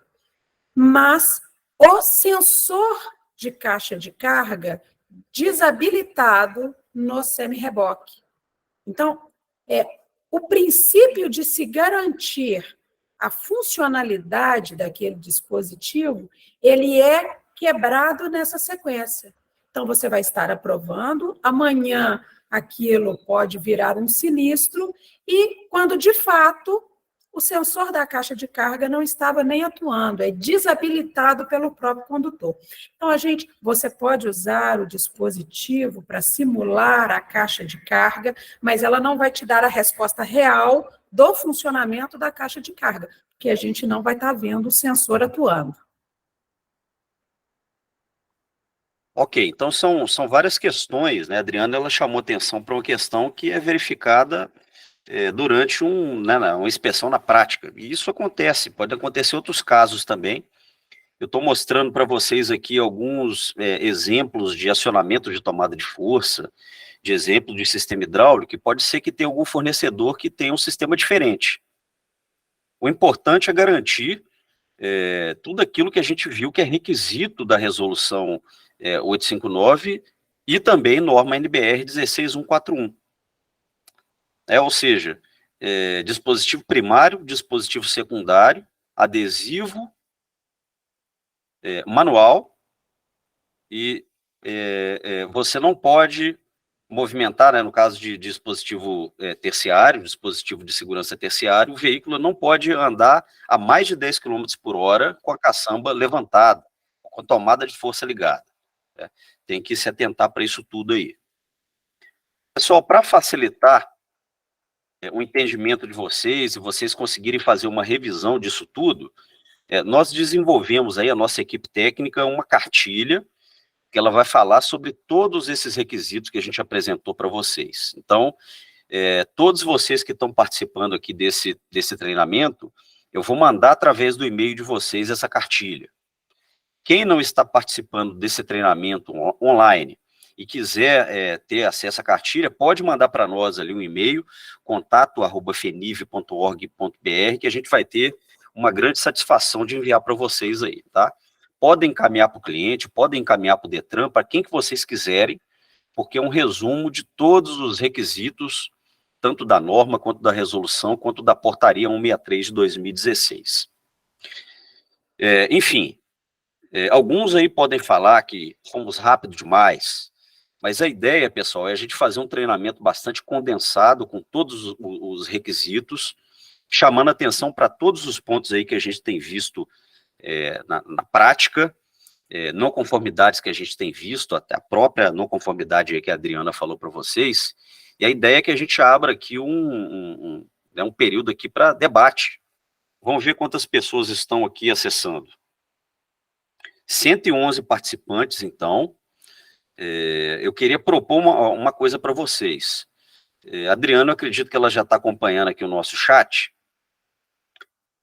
mas o sensor de caixa de carga desabilitado no semi-reboque. Então, o princípio de se garantir a funcionalidade daquele dispositivo, ele é quebrado nessa sequência. Então, você vai estar aprovando, amanhã aquilo pode virar um sinistro, e quando, de fato, o sensor da caixa de carga não estava nem atuando, é desabilitado pelo próprio condutor. Então, você pode usar o dispositivo para simular a caixa de carga, mas ela não vai te dar a resposta real do funcionamento da caixa de carga, porque a gente não vai estar vendo o sensor atuando. Ok, então são várias questões, né? A Adriana ela chamou atenção para uma questão que é verificada durante uma inspeção na prática. E isso acontece, pode acontecer em outros casos também. Eu estou mostrando para vocês aqui alguns exemplos de acionamento de tomada de força, de exemplo de sistema hidráulico, e pode ser que tenha algum fornecedor que tenha um sistema diferente. O importante é garantir tudo aquilo que a gente viu que é requisito da resolução 859 e também norma NBR 16141. Ou seja, dispositivo primário, dispositivo secundário, adesivo, manual, e você não pode movimentar, né, no caso de dispositivo terciário, dispositivo de segurança terciário, o veículo não pode andar a mais de 10 km por hora com a caçamba levantada, com a tomada de força ligada. Tem que se atentar para isso tudo aí. Pessoal, para facilitar o entendimento de vocês e vocês conseguirem fazer uma revisão disso tudo, nós desenvolvemos aí, a nossa equipe técnica, uma cartilha que ela vai falar sobre todos esses requisitos que a gente apresentou para vocês. Então, todos vocês que estão participando aqui desse treinamento, eu vou mandar através do e-mail de vocês essa cartilha. Quem não está participando desse treinamento online e quiser ter acesso à cartilha, pode mandar para nós ali um e-mail, contato@feniv.org.br, que a gente vai ter uma grande satisfação de enviar para vocês aí, tá? Podem encaminhar para o cliente, podem encaminhar para o Detran, para quem que vocês quiserem, porque é um resumo de todos os requisitos, tanto da norma, quanto da resolução, quanto da portaria 163 de 2016. Enfim, alguns aí podem falar que fomos rápido demais, mas a ideia, pessoal, é a gente fazer um treinamento bastante condensado, com todos os requisitos, chamando atenção para todos os pontos aí que a gente tem visto na prática, não conformidades que a gente tem visto, até a própria não conformidade aí que a Adriana falou para vocês, e a ideia é que a gente abra aqui um período aqui para debate. Vamos ver quantas pessoas estão aqui acessando. 111 participantes, então. Eu queria propor uma coisa para vocês. Adriana, eu acredito que ela já está acompanhando aqui o nosso chat.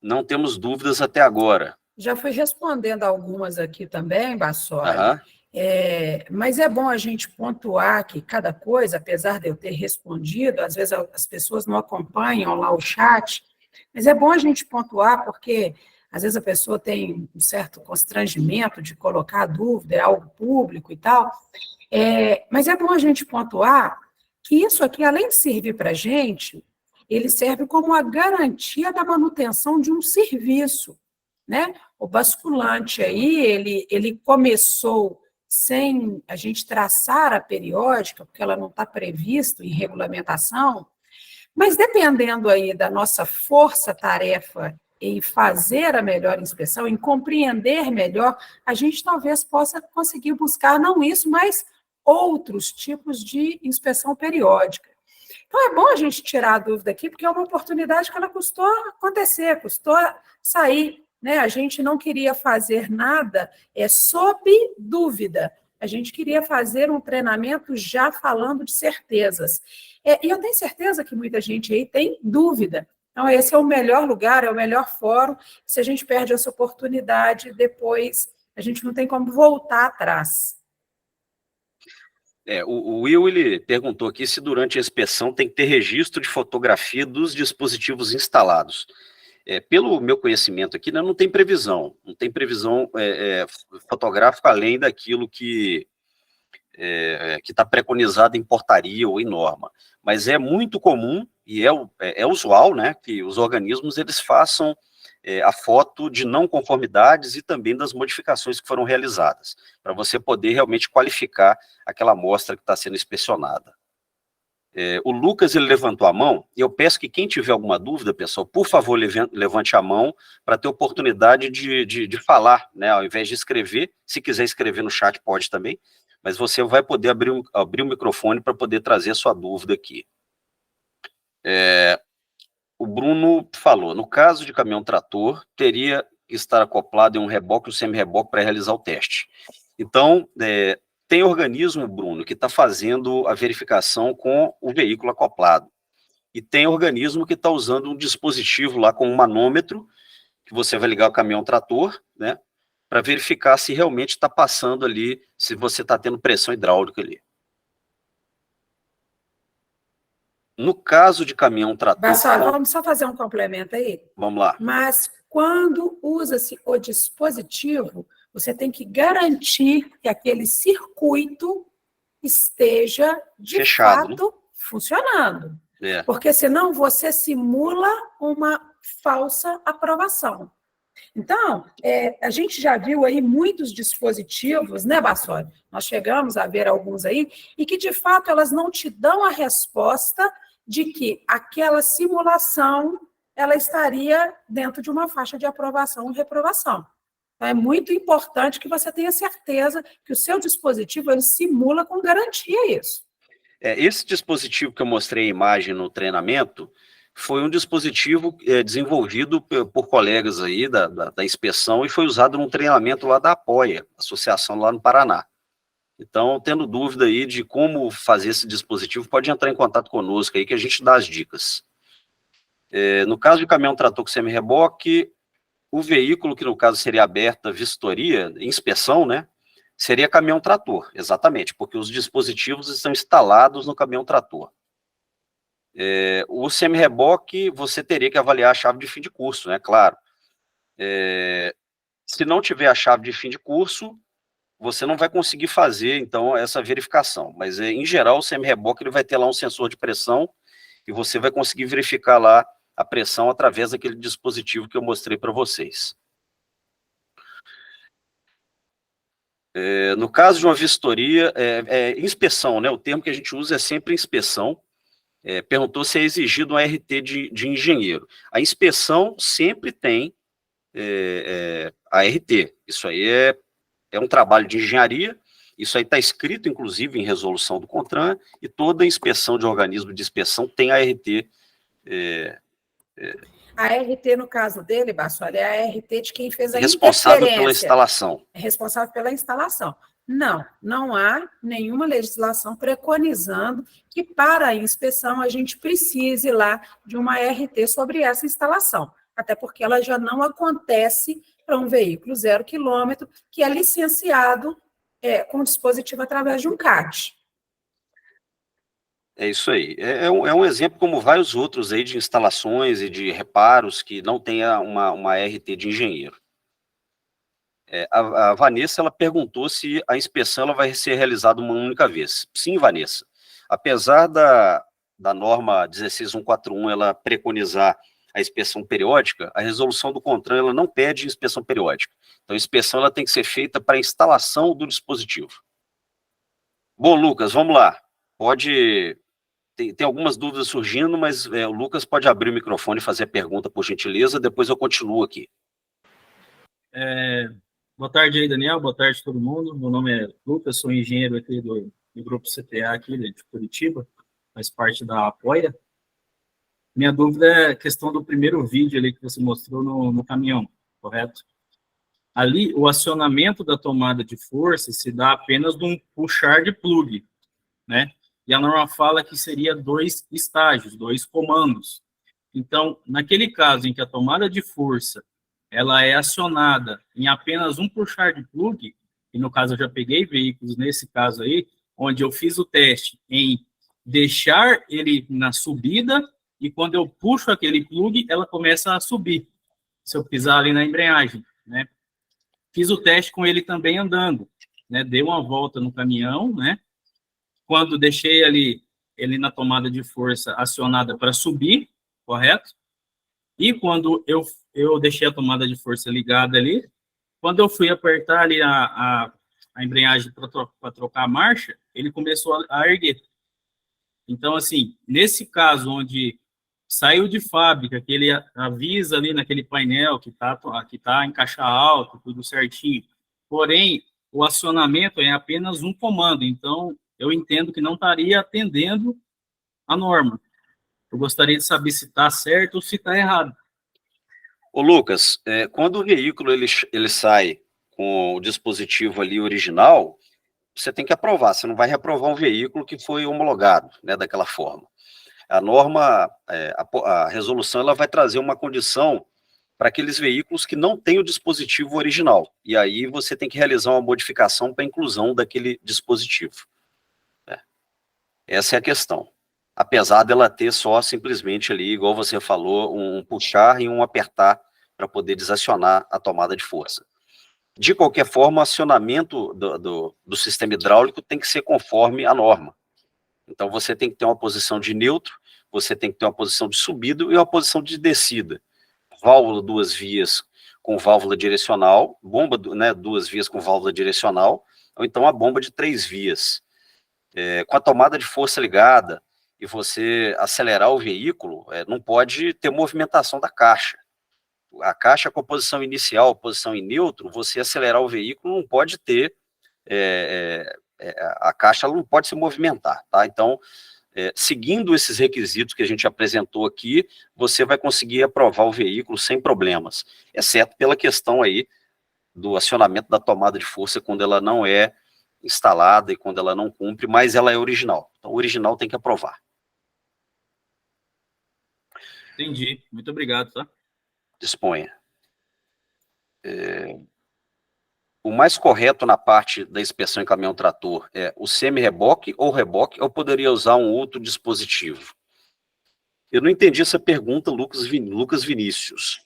Não temos dúvidas até agora. Já fui respondendo algumas aqui também, Bassoli. Aham. Mas é bom a gente pontuar que cada coisa, apesar de eu ter respondido, às vezes as pessoas não acompanham lá o chat, mas é bom a gente pontuar porque às vezes a pessoa tem um certo constrangimento de colocar a dúvida, é algo público e tal, mas é bom a gente pontuar que isso aqui, além de servir para a gente, ele serve como a garantia da manutenção de um serviço, né? O basculante aí, ele começou sem a gente traçar a periódica, porque ela não está prevista em regulamentação, mas dependendo aí da nossa força-tarefa em fazer a melhor inspeção, em compreender melhor, a gente talvez possa conseguir buscar não isso, mas outros tipos de inspeção periódica. Então, é bom a gente tirar a dúvida aqui, porque é uma oportunidade que ela custou acontecer, custou sair, né? A gente não queria fazer nada sob dúvida, a gente queria fazer um treinamento já falando de certezas. E eu tenho certeza que muita gente aí tem dúvida. Então, esse é o melhor lugar, é o melhor fórum. Se a gente perde essa oportunidade, depois a gente não tem como voltar atrás. O Will, ele perguntou aqui se durante a inspeção tem que ter registro de fotografia dos dispositivos instalados. Pelo meu conhecimento aqui, né, não tem previsão fotográfica além daquilo que está preconizado em portaria ou em norma. Mas é muito comum e é usual, né, que os organismos eles façam a foto de não conformidades e também das modificações que foram realizadas, para você poder realmente qualificar aquela amostra que está sendo inspecionada. O Lucas, ele levantou a mão, e eu peço que quem tiver alguma dúvida, pessoal, por favor, levante a mão para ter oportunidade de falar, né, ao invés de escrever. Se quiser escrever no chat, pode também, mas você vai poder abrir o microfone para poder trazer a sua dúvida aqui. O Bruno falou, no caso de caminhão-trator, teria que estar acoplado em um reboque ou semi-reboque para realizar o teste. Então, tem organismo, Bruno, que está fazendo a verificação com o veículo acoplado. E tem organismo que está usando um dispositivo lá com um manômetro, que você vai ligar o caminhão-trator, né, para verificar se realmente está passando ali, se você está tendo pressão hidráulica ali. No caso de caminhão-trator... Bassoli, vamos só fazer um complemento aí? Vamos lá. Mas quando usa-se o dispositivo, você tem que garantir que aquele circuito esteja, de fechado, fato, né, funcionando. Porque senão você simula uma falsa aprovação. Então, a gente já viu aí muitos dispositivos, né, Bassoli? Nós chegamos a ver alguns aí, e que, de fato, elas não te dão a resposta de que aquela simulação ela estaria dentro de uma faixa de aprovação ou reprovação. Então, é muito importante que você tenha certeza que o seu dispositivo ele simula com garantia isso. Esse dispositivo que eu mostrei a imagem no treinamento foi um dispositivo desenvolvido por colegas aí da inspeção e foi usado num treinamento lá da Apoia, associação lá no Paraná. Então, tendo dúvida aí de como fazer esse dispositivo, pode entrar em contato conosco aí que a gente dá as dicas. No caso de caminhão-trator com semi-reboque, o veículo, que no caso seria aberta vistoria, inspeção, né, seria caminhão-trator, exatamente, porque os dispositivos estão instalados no caminhão-trator. O semi-reboque, você teria que avaliar a chave de fim de curso, né, claro. Se não tiver a chave de fim de curso, você não vai conseguir fazer, então, essa verificação. Mas, em geral, o semi-reboque ele vai ter lá um sensor de pressão e você vai conseguir verificar lá a pressão através daquele dispositivo que eu mostrei para vocês. No caso de uma vistoria, inspeção, né? O termo que a gente usa é sempre inspeção. Perguntou se é exigido um RT de engenheiro. A inspeção sempre tem a RT. Isso aí é um trabalho de engenharia. Isso aí está escrito, inclusive, em resolução do CONTRAN, e toda inspeção de organismo de inspeção tem a RT. A RT, no caso dele, Bassoli, é a RT de quem fez a responsável pela instalação. É responsável pela instalação. Não há nenhuma legislação preconizando que para a inspeção a gente precise lá de uma RT sobre essa instalação, até porque ela já não acontece para um veículo 0 quilômetro que é licenciado com dispositivo através de um CAT. É isso aí. É um exemplo como vários outros aí de instalações e de reparos que não tenha uma RT de engenheiro. A Vanessa, ela perguntou se a inspeção ela vai ser realizada uma única vez. Sim, Vanessa. Apesar da norma 16141 ela preconizar a inspeção periódica, a resolução do CONTRAN ela não pede inspeção periódica. Então, a inspeção ela tem que ser feita para a instalação do dispositivo. Bom, Lucas, vamos lá. Tem algumas dúvidas surgindo, mas o Lucas pode abrir o microfone e fazer a pergunta, por gentileza, depois eu continuo aqui. Boa tarde aí, Daniel, boa tarde a todo mundo. Meu nome é Lucas, sou engenheiro aqui do grupo CTA aqui de Curitiba, faz parte da Apoia. Minha dúvida é a questão do primeiro vídeo ali que você mostrou no caminhão, correto? Ali, o acionamento da tomada de força se dá apenas de um puxar de plug, né? E a norma fala que seria 2 estágios, 2 comandos. Então, naquele caso em que a tomada de força ela é acionada em apenas um puxar de plug, e no caso eu já peguei veículos nesse caso aí, onde eu fiz o teste em deixar ele na subida, e quando eu puxo aquele plug, ela começa a subir, se eu pisar ali na embreagem, né? Fiz o teste com ele também andando, né? Dei uma volta no caminhão, né? Quando deixei ali ele na tomada de força acionada para subir, correto? E quando eu deixei a tomada de força ligada ali, quando eu fui apertar ali a embreagem para trocar a marcha, ele começou a erguer. Então, assim, nesse caso onde saiu de fábrica, que ele avisa ali naquele painel que tá em caixa alta, tudo certinho, porém, o acionamento é apenas um comando, então eu entendo que não estaria atendendo a norma. Eu gostaria de saber se está certo ou se está errado. Ô Lucas, quando o veículo ele sai com o dispositivo ali original, você tem que aprovar, você não vai reprovar um veículo que foi homologado, né, daquela forma. A norma, a resolução, ela vai trazer uma condição para aqueles veículos que não têm o dispositivo original, e aí você tem que realizar uma modificação para a inclusão daquele dispositivo. Essa é a questão. Apesar dela ter só simplesmente ali, igual você falou, um puxar e um apertar para poder desacionar a tomada de força. De qualquer forma, o acionamento do sistema hidráulico tem que ser conforme a norma. Então, você tem que ter uma posição de neutro, você tem que ter uma posição de subida e uma posição de descida. Válvula 2 vias com válvula direcional, bomba, né, 2 vias com válvula direcional, ou então a bomba de 3 vias. Com a tomada de força ligada e você acelerar o veículo, não pode ter movimentação da caixa. A caixa com a posição inicial, posição em neutro, você acelerar o veículo não pode ter, a caixa não pode se movimentar, tá? Então, seguindo esses requisitos que a gente apresentou aqui, você vai conseguir aprovar o veículo sem problemas, exceto pela questão aí do acionamento da tomada de força quando ela não é instalada e quando ela não cumpre, mas ela é original. Então, o original tem que aprovar. Entendi. Muito obrigado, tá? Disponha. O mais correto na parte da inspeção em caminhão-trator é o semi-reboque, ou poderia usar um outro dispositivo? Eu não entendi essa pergunta, Lucas Vinícius.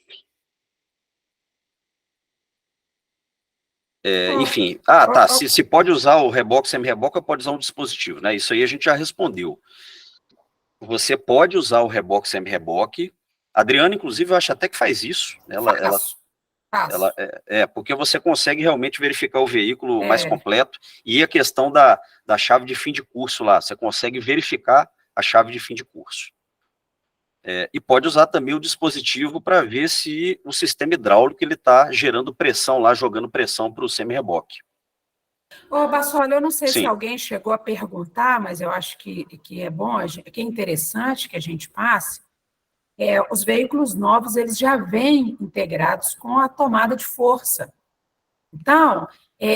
Enfim, tá, se pode usar o reboque, semi-reboque, ou pode usar um dispositivo, né? Isso aí a gente já respondeu. Você pode usar o reboque, semi-reboque. A Adriana, inclusive, eu acho até que faz isso. Faço. Porque você consegue realmente verificar o veículo mais completo. E a questão da chave de fim de curso lá, você consegue verificar a chave de fim de curso. E pode usar também o dispositivo para ver se o sistema hidráulico está gerando pressão lá, jogando pressão para o semi-reboque. Ô, Bassola, eu não sei se Sim. alguém chegou a perguntar, mas eu acho que é bom, que é interessante que a gente passe. Os veículos novos, eles já vêm integrados com a tomada de força. Então,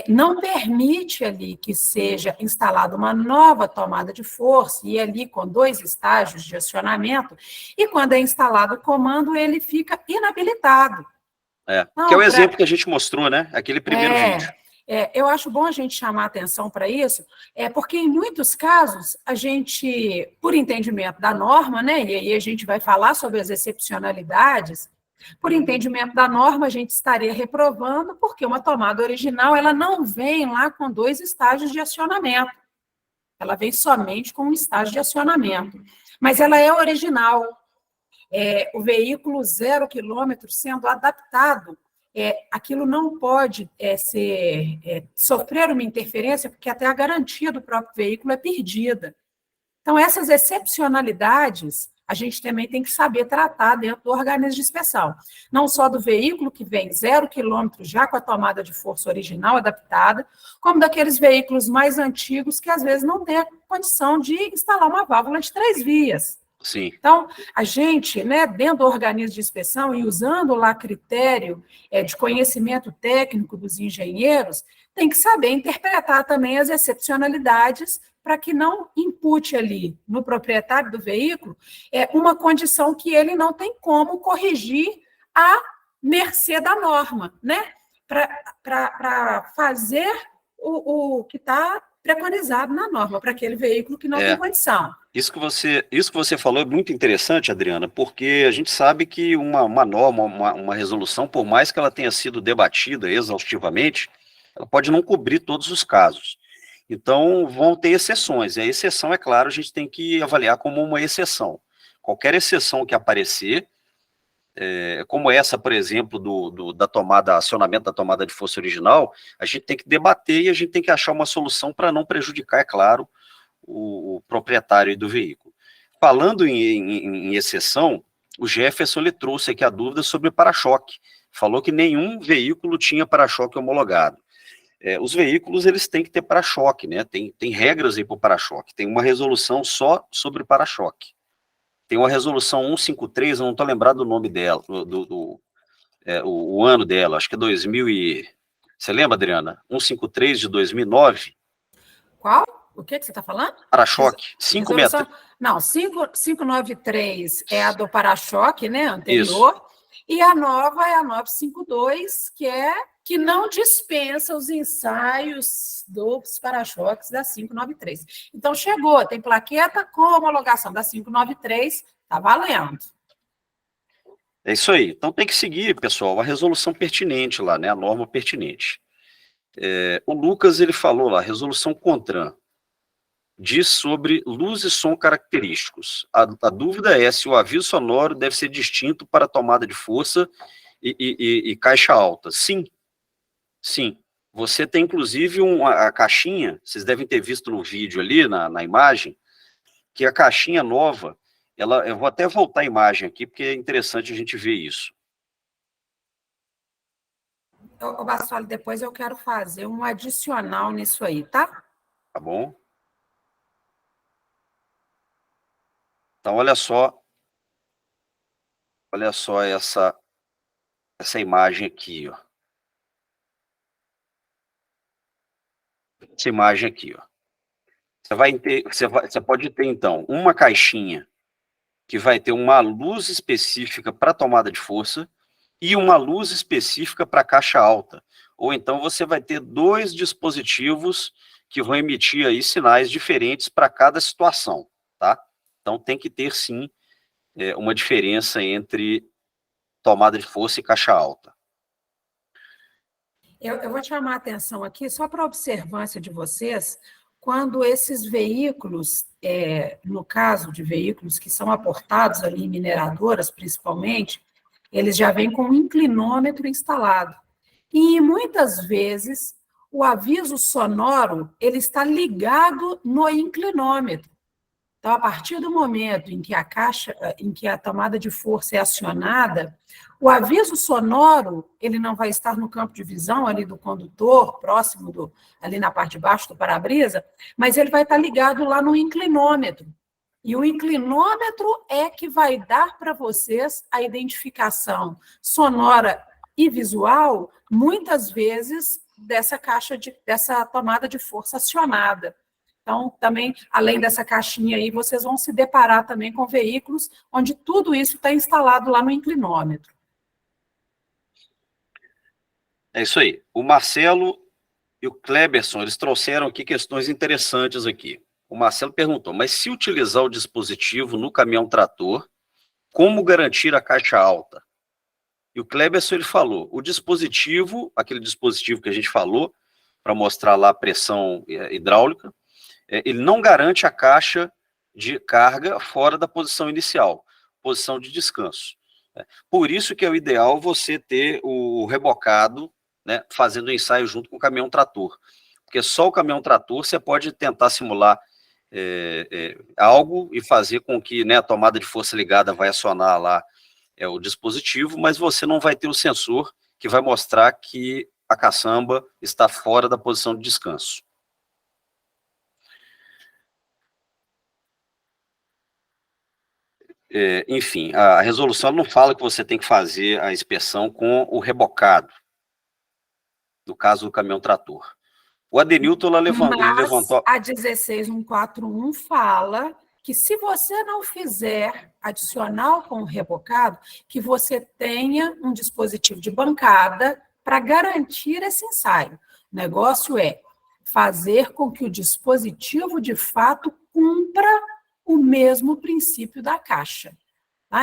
não permite ali que seja instalada uma nova tomada de força, e ali com 2 estágios de acionamento, e quando é instalado o comando, ele fica inabilitado. Que é o exemplo que a gente mostrou, né? Aquele primeiro vídeo. Eu acho bom a gente chamar a atenção para isso, porque em muitos casos a gente, por entendimento da norma, né, e aí a gente vai falar sobre as excepcionalidades, por entendimento da norma a gente estaria reprovando, porque uma tomada original ela não vem lá com 2 estágios de acionamento, ela vem somente com um estágio de acionamento, mas ela é original. O veículo 0 quilômetro sendo adaptado, aquilo não pode sofrer uma interferência, porque até a garantia do próprio veículo é perdida. Então, essas excepcionalidades, a gente também tem que saber tratar dentro do organismo de inspeção. Não só do veículo que vem 0 quilômetro já com a tomada de força original adaptada, como daqueles veículos mais antigos que, às vezes, não têm a condição de instalar uma válvula de 3 vias. Sim. Então, a gente, né, dentro do organismo de inspeção e usando lá critério de conhecimento técnico dos engenheiros, tem que saber interpretar também as excepcionalidades para que não impute ali no proprietário do veículo uma condição que ele não tem como corrigir à mercê da norma, né? Para fazer o que está preconizado na norma, para aquele veículo que não tem condição. Isso que você falou é muito interessante, Adriana, porque a gente sabe que uma norma, uma resolução, por mais que ela tenha sido debatida exaustivamente, ela pode não cobrir todos os casos. Então, vão ter exceções, e a exceção, é claro, a gente tem que avaliar como uma exceção. Qualquer exceção que aparecer, como essa, por exemplo, da tomada, acionamento da tomada de força original, a gente tem que debater e a gente tem que achar uma solução para não prejudicar, é claro, o proprietário do veículo. Falando em exceção, o Jefferson ele trouxe aqui a dúvida sobre para-choque. Falou que nenhum veículo tinha para-choque homologado. Os veículos eles têm que ter para-choque, né? Tem regras aí para o para-choque. Tem uma resolução só sobre para-choque. Tem uma resolução 153, eu não estou lembrado do nome dela, o ano dela, acho que é 2000 e... Você lembra, Adriana? 153 de 2009? Qual? O que você está falando? Para-choque. 563. Não, 593 é a do para-choque, né, anterior, isso. E a nova é a 952, que não dispensa os ensaios dos para-choques da 593. Então, chegou, tem plaqueta com homologação da 593, está valendo. É isso aí. Então, tem que seguir, pessoal, a resolução pertinente lá, né, a norma pertinente. O Lucas, ele falou lá, resolução CONTRAN, diz sobre luz e som característicos. A dúvida é se o aviso sonoro deve ser distinto para tomada de força e caixa alta. Sim, sim. Você tem, inclusive, a caixinha, vocês devem ter visto no vídeo ali, na imagem, que a caixinha nova, eu vou até voltar a imagem aqui, porque é interessante a gente ver isso. Bassola, depois eu quero fazer um adicional nisso aí, tá? Tá bom? Então, olha só essa imagem aqui, ó. essa imagem aqui, ó. Você pode ter, então, uma caixinha que vai ter uma luz específica para tomada de força e uma luz específica para caixa alta. Ou então você vai ter dois dispositivos que vão emitir aí sinais diferentes para cada situação, tá? Então tem que ter, sim, uma diferença entre tomada de força e caixa alta. Eu vou chamar a atenção aqui, só para a observância de vocês, quando esses veículos, no caso de veículos que são aportados ali em mineradoras, principalmente, eles já vêm com um inclinômetro instalado. E, muitas vezes, o aviso sonoro ele está ligado no inclinômetro. Então, a partir do momento em que a tomada de força é acionada, o aviso sonoro ele não vai estar no campo de visão ali do condutor, próximo ali na parte de baixo do para-brisa, mas ele vai estar ligado lá no inclinômetro. E o inclinômetro é que vai dar para vocês a identificação sonora e visual, muitas vezes, dessa tomada de força acionada. Então, também, além dessa caixinha aí, vocês vão se deparar também com veículos onde tudo isso está instalado lá no inclinômetro. É isso aí. O Marcelo e o Kleberson, eles trouxeram aqui questões interessantes aqui. O Marcelo perguntou, mas se utilizar o dispositivo no caminhão-trator, como garantir a caixa alta? E o Kleberson, ele falou, o dispositivo, aquele dispositivo que a gente falou, para mostrar lá a pressão hidráulica, ele não garante a caixa de carga fora da posição inicial, posição de descanso. Por isso que é o ideal você ter o rebocado, né, fazendo o ensaio junto com o caminhão-trator. Porque só o caminhão-trator você pode tentar simular algo e fazer com que, né, a tomada de força ligada vai acionar lá o dispositivo, mas você não vai ter o sensor que vai mostrar que a caçamba está fora da posição de descanso. Enfim, a resolução não fala que você tem que fazer a inspeção com o rebocado, no caso do caminhão-trator. O Adenilton levantou... a 16141 fala que se você não fizer adicional com o rebocado, que você tenha um dispositivo de bancada para garantir esse ensaio. O negócio é fazer com que o dispositivo, de fato, cumpra o mesmo princípio da caixa.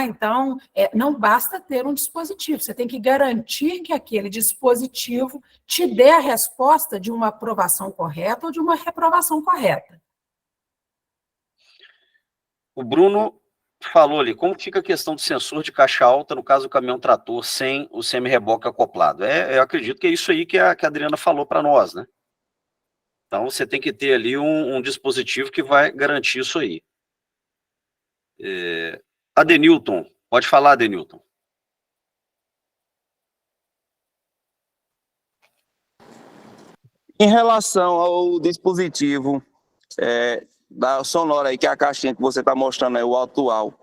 Então, não basta ter um dispositivo, você tem que garantir que aquele dispositivo te dê a resposta de uma aprovação correta ou de uma reprovação correta. O Bruno falou ali, como fica a questão do sensor de caixa alta no caso do caminhão-trator sem o semi-reboque acoplado? Eu acredito que é isso aí que a Adriana falou para nós, né? Então, você tem que ter ali um dispositivo que vai garantir isso aí. Adenilton, pode falar, Adenilton. Em relação ao dispositivo da sonora aí, que é a caixinha que você está mostrando aí, o atual,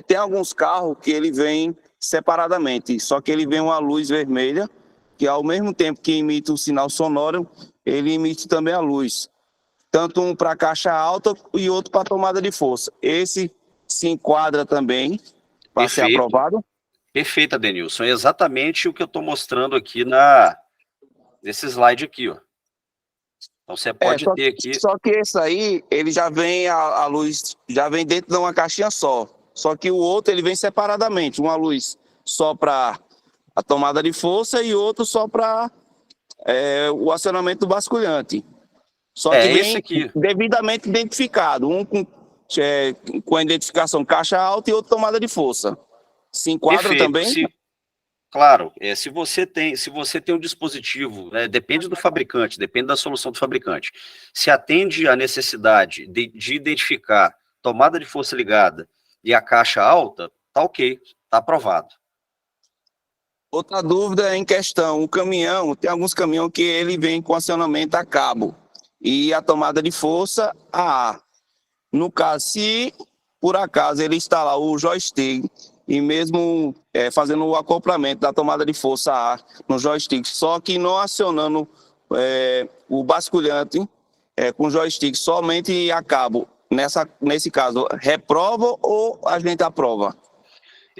tem alguns carros que ele vem separadamente, só que ele vem uma luz vermelha, que ao mesmo tempo que emite o sinal sonoro, ele emite também a luz. Tanto um para caixa alta e outro para tomada de força. Esse se enquadra também para ser aprovado? Perfeito, Adenilson. É exatamente o que eu estou mostrando aqui nesse slide aqui, ó. Então você pode ter aqui... Só que esse aí, ele já vem, a luz já vem dentro de uma caixinha só. Só que o outro, ele vem separadamente. Uma luz só para a tomada de força e outro só para o acionamento do basculhante. Só que vem aqui devidamente identificado. Um com a identificação caixa alta e outra tomada de força. Se enquadra Perfeito. também? Claro, se você tem um dispositivo, depende do fabricante, depende da solução do fabricante. Se atende à necessidade de identificar tomada de força ligada e a caixa alta, tá ok, tá aprovado. Outra dúvida em questão, o caminhão, tem alguns caminhões que ele vem com acionamento a cabo e a tomada de força a ar. No caso, se por acaso ele instalar o joystick e mesmo fazendo o acoplamento da tomada de força a ar no joystick, só que não acionando o basculhante com joystick somente a cabo, nesse caso, reprova ou a gente aprova?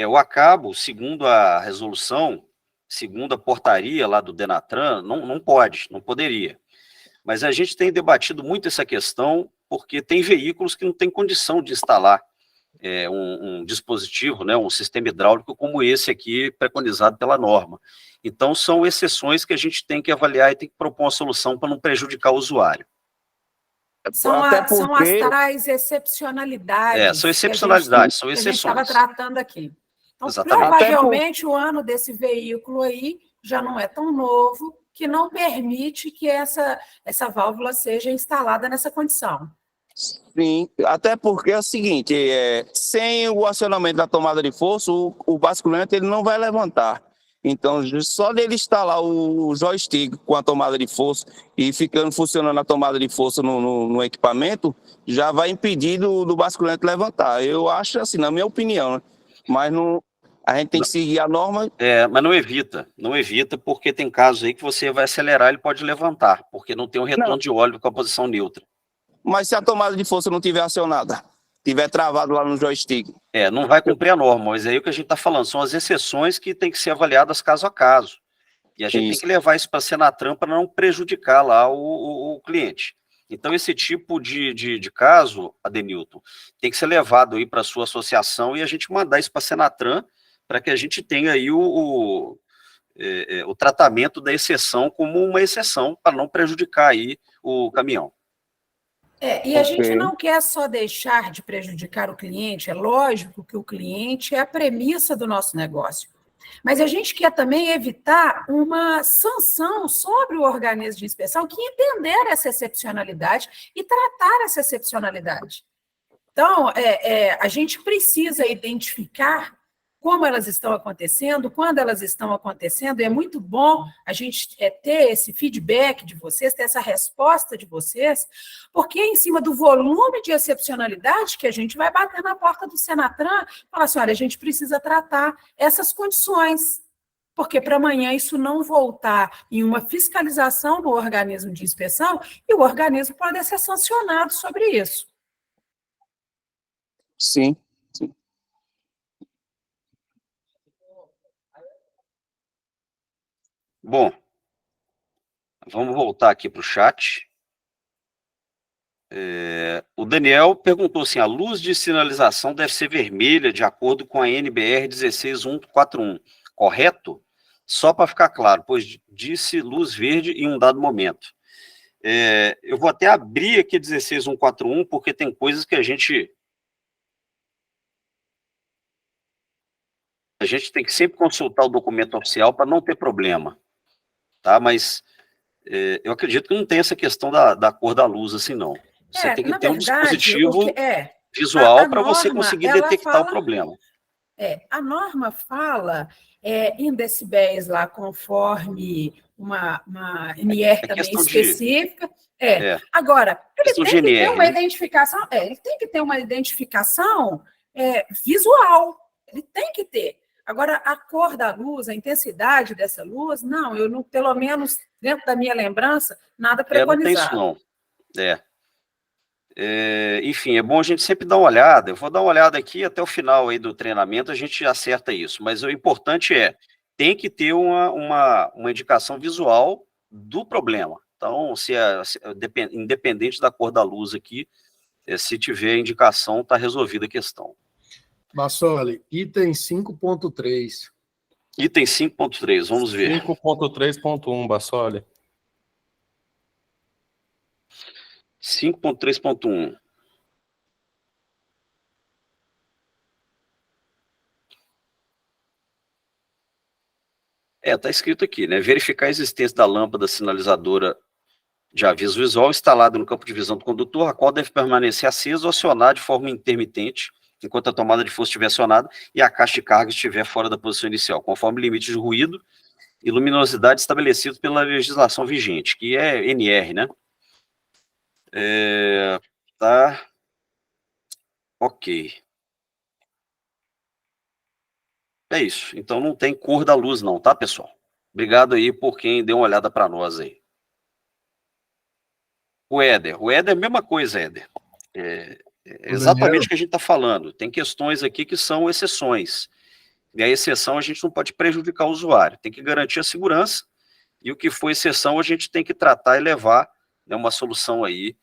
O acabo, segundo a resolução, segundo a portaria lá do Denatran, não pode, não poderia. Mas a gente tem debatido muito essa questão, porque tem veículos que não têm condição de instalar um dispositivo, né, um sistema hidráulico como esse aqui, preconizado pela norma. Então, são exceções que a gente tem que avaliar e tem que propor uma solução para não prejudicar o usuário. São as tais excepcionalidades. São excepcionalidades, são que a gente exceções. estava tratando aqui. Então, Exatamente. provavelmente, o ano desse veículo aí já não é tão novo, que não permite que essa válvula seja instalada nessa condição. Sim, até porque é o seguinte, sem o acionamento da tomada de força, o basculante ele não vai levantar. Então, só dele instalar o joystick com a tomada de força e funcionando a tomada de força no equipamento, já vai impedir do basculante levantar. Eu acho assim, na minha opinião, né? Mas a gente tem que seguir a norma. Mas não evita, porque tem casos aí que você vai acelerar, ele pode levantar, porque não tem um retorno de óleo com a posição neutra. Mas se a tomada de força não tiver acionada, tiver travado lá no joystick? Não vai cumprir a norma, mas aí o que a gente está falando, são as exceções que tem que ser avaliadas caso a caso. E a gente tem que levar isso para a Senatran para não prejudicar lá o cliente. Então, esse tipo de caso, Adenilton, tem que ser levado aí para a sua associação e a gente mandar isso para a Senatran para que a gente tenha aí o tratamento da exceção como uma exceção para não prejudicar aí o caminhão. E a gente não quer só deixar de prejudicar o cliente, é lógico que o cliente é a premissa do nosso negócio, mas a gente quer também evitar uma sanção sobre o organismo de inspeção que entender essa excepcionalidade e tratar essa excepcionalidade. Então, a gente precisa identificar como elas estão acontecendo, quando elas estão acontecendo, e é muito bom a gente ter esse feedback de vocês, ter essa resposta de vocês, porque é em cima do volume de excepcionalidade que a gente vai bater na porta do Senatran e falar assim, olha, a gente precisa tratar essas condições, porque para amanhã isso não voltar em uma fiscalização do organismo de inspeção e o organismo pode ser sancionado sobre isso. Sim. Bom, vamos voltar aqui para o chat. O Daniel perguntou assim, a luz de sinalização deve ser vermelha de acordo com a NBR 16141, correto? Só para ficar claro, pois disse luz verde em um dado momento. Eu vou até abrir aqui 16141, porque tem coisas que a gente tem que sempre consultar o documento oficial para não ter problema. Tá? Mas eu acredito que não tem essa questão da cor da luz assim, não. Você tem que ter um dispositivo visual para você conseguir detectar o problema. A norma fala em decibéis lá, conforme uma NR também específica. Agora, ele tem que ter uma identificação, ele tem que ter uma identificação visual, ele tem que ter. Agora, a cor da luz, a intensidade dessa luz, não, eu não, pelo menos dentro da minha lembrança, nada preconizado. Não tem isso, não. Enfim, é bom a gente sempre dar uma olhada. Eu vou dar uma olhada aqui até o final aí do treinamento, a gente acerta isso. Mas o importante tem que ter uma indicação visual do problema. Então, independente da cor da luz aqui, se tiver indicação, está resolvida a questão. Bassoli, item 5.3. Item 5.3, vamos ver. 5.3.1, Bassoli. 5.3.1. Está escrito aqui, né? Verificar a existência da lâmpada sinalizadora de aviso visual instalada no campo de visão do condutor, a qual deve permanecer acesa ou acionar de forma intermitente, enquanto a tomada de força estiver acionada e a caixa de carga estiver fora da posição inicial, conforme o limite de ruído e luminosidade estabelecido pela legislação vigente, que é NR, né? Tá. Ok. É isso. Então não tem cor da luz não, tá, pessoal? Obrigado aí por quem deu uma olhada para nós aí. O Éder é a mesma coisa, Éder. É O exatamente Daniel? o que a gente está falando. Tem questões aqui que são exceções. E a exceção a gente não pode prejudicar o usuário. Tem que garantir a segurança. E o que for exceção a gente tem que tratar e levar, né, uma solução aí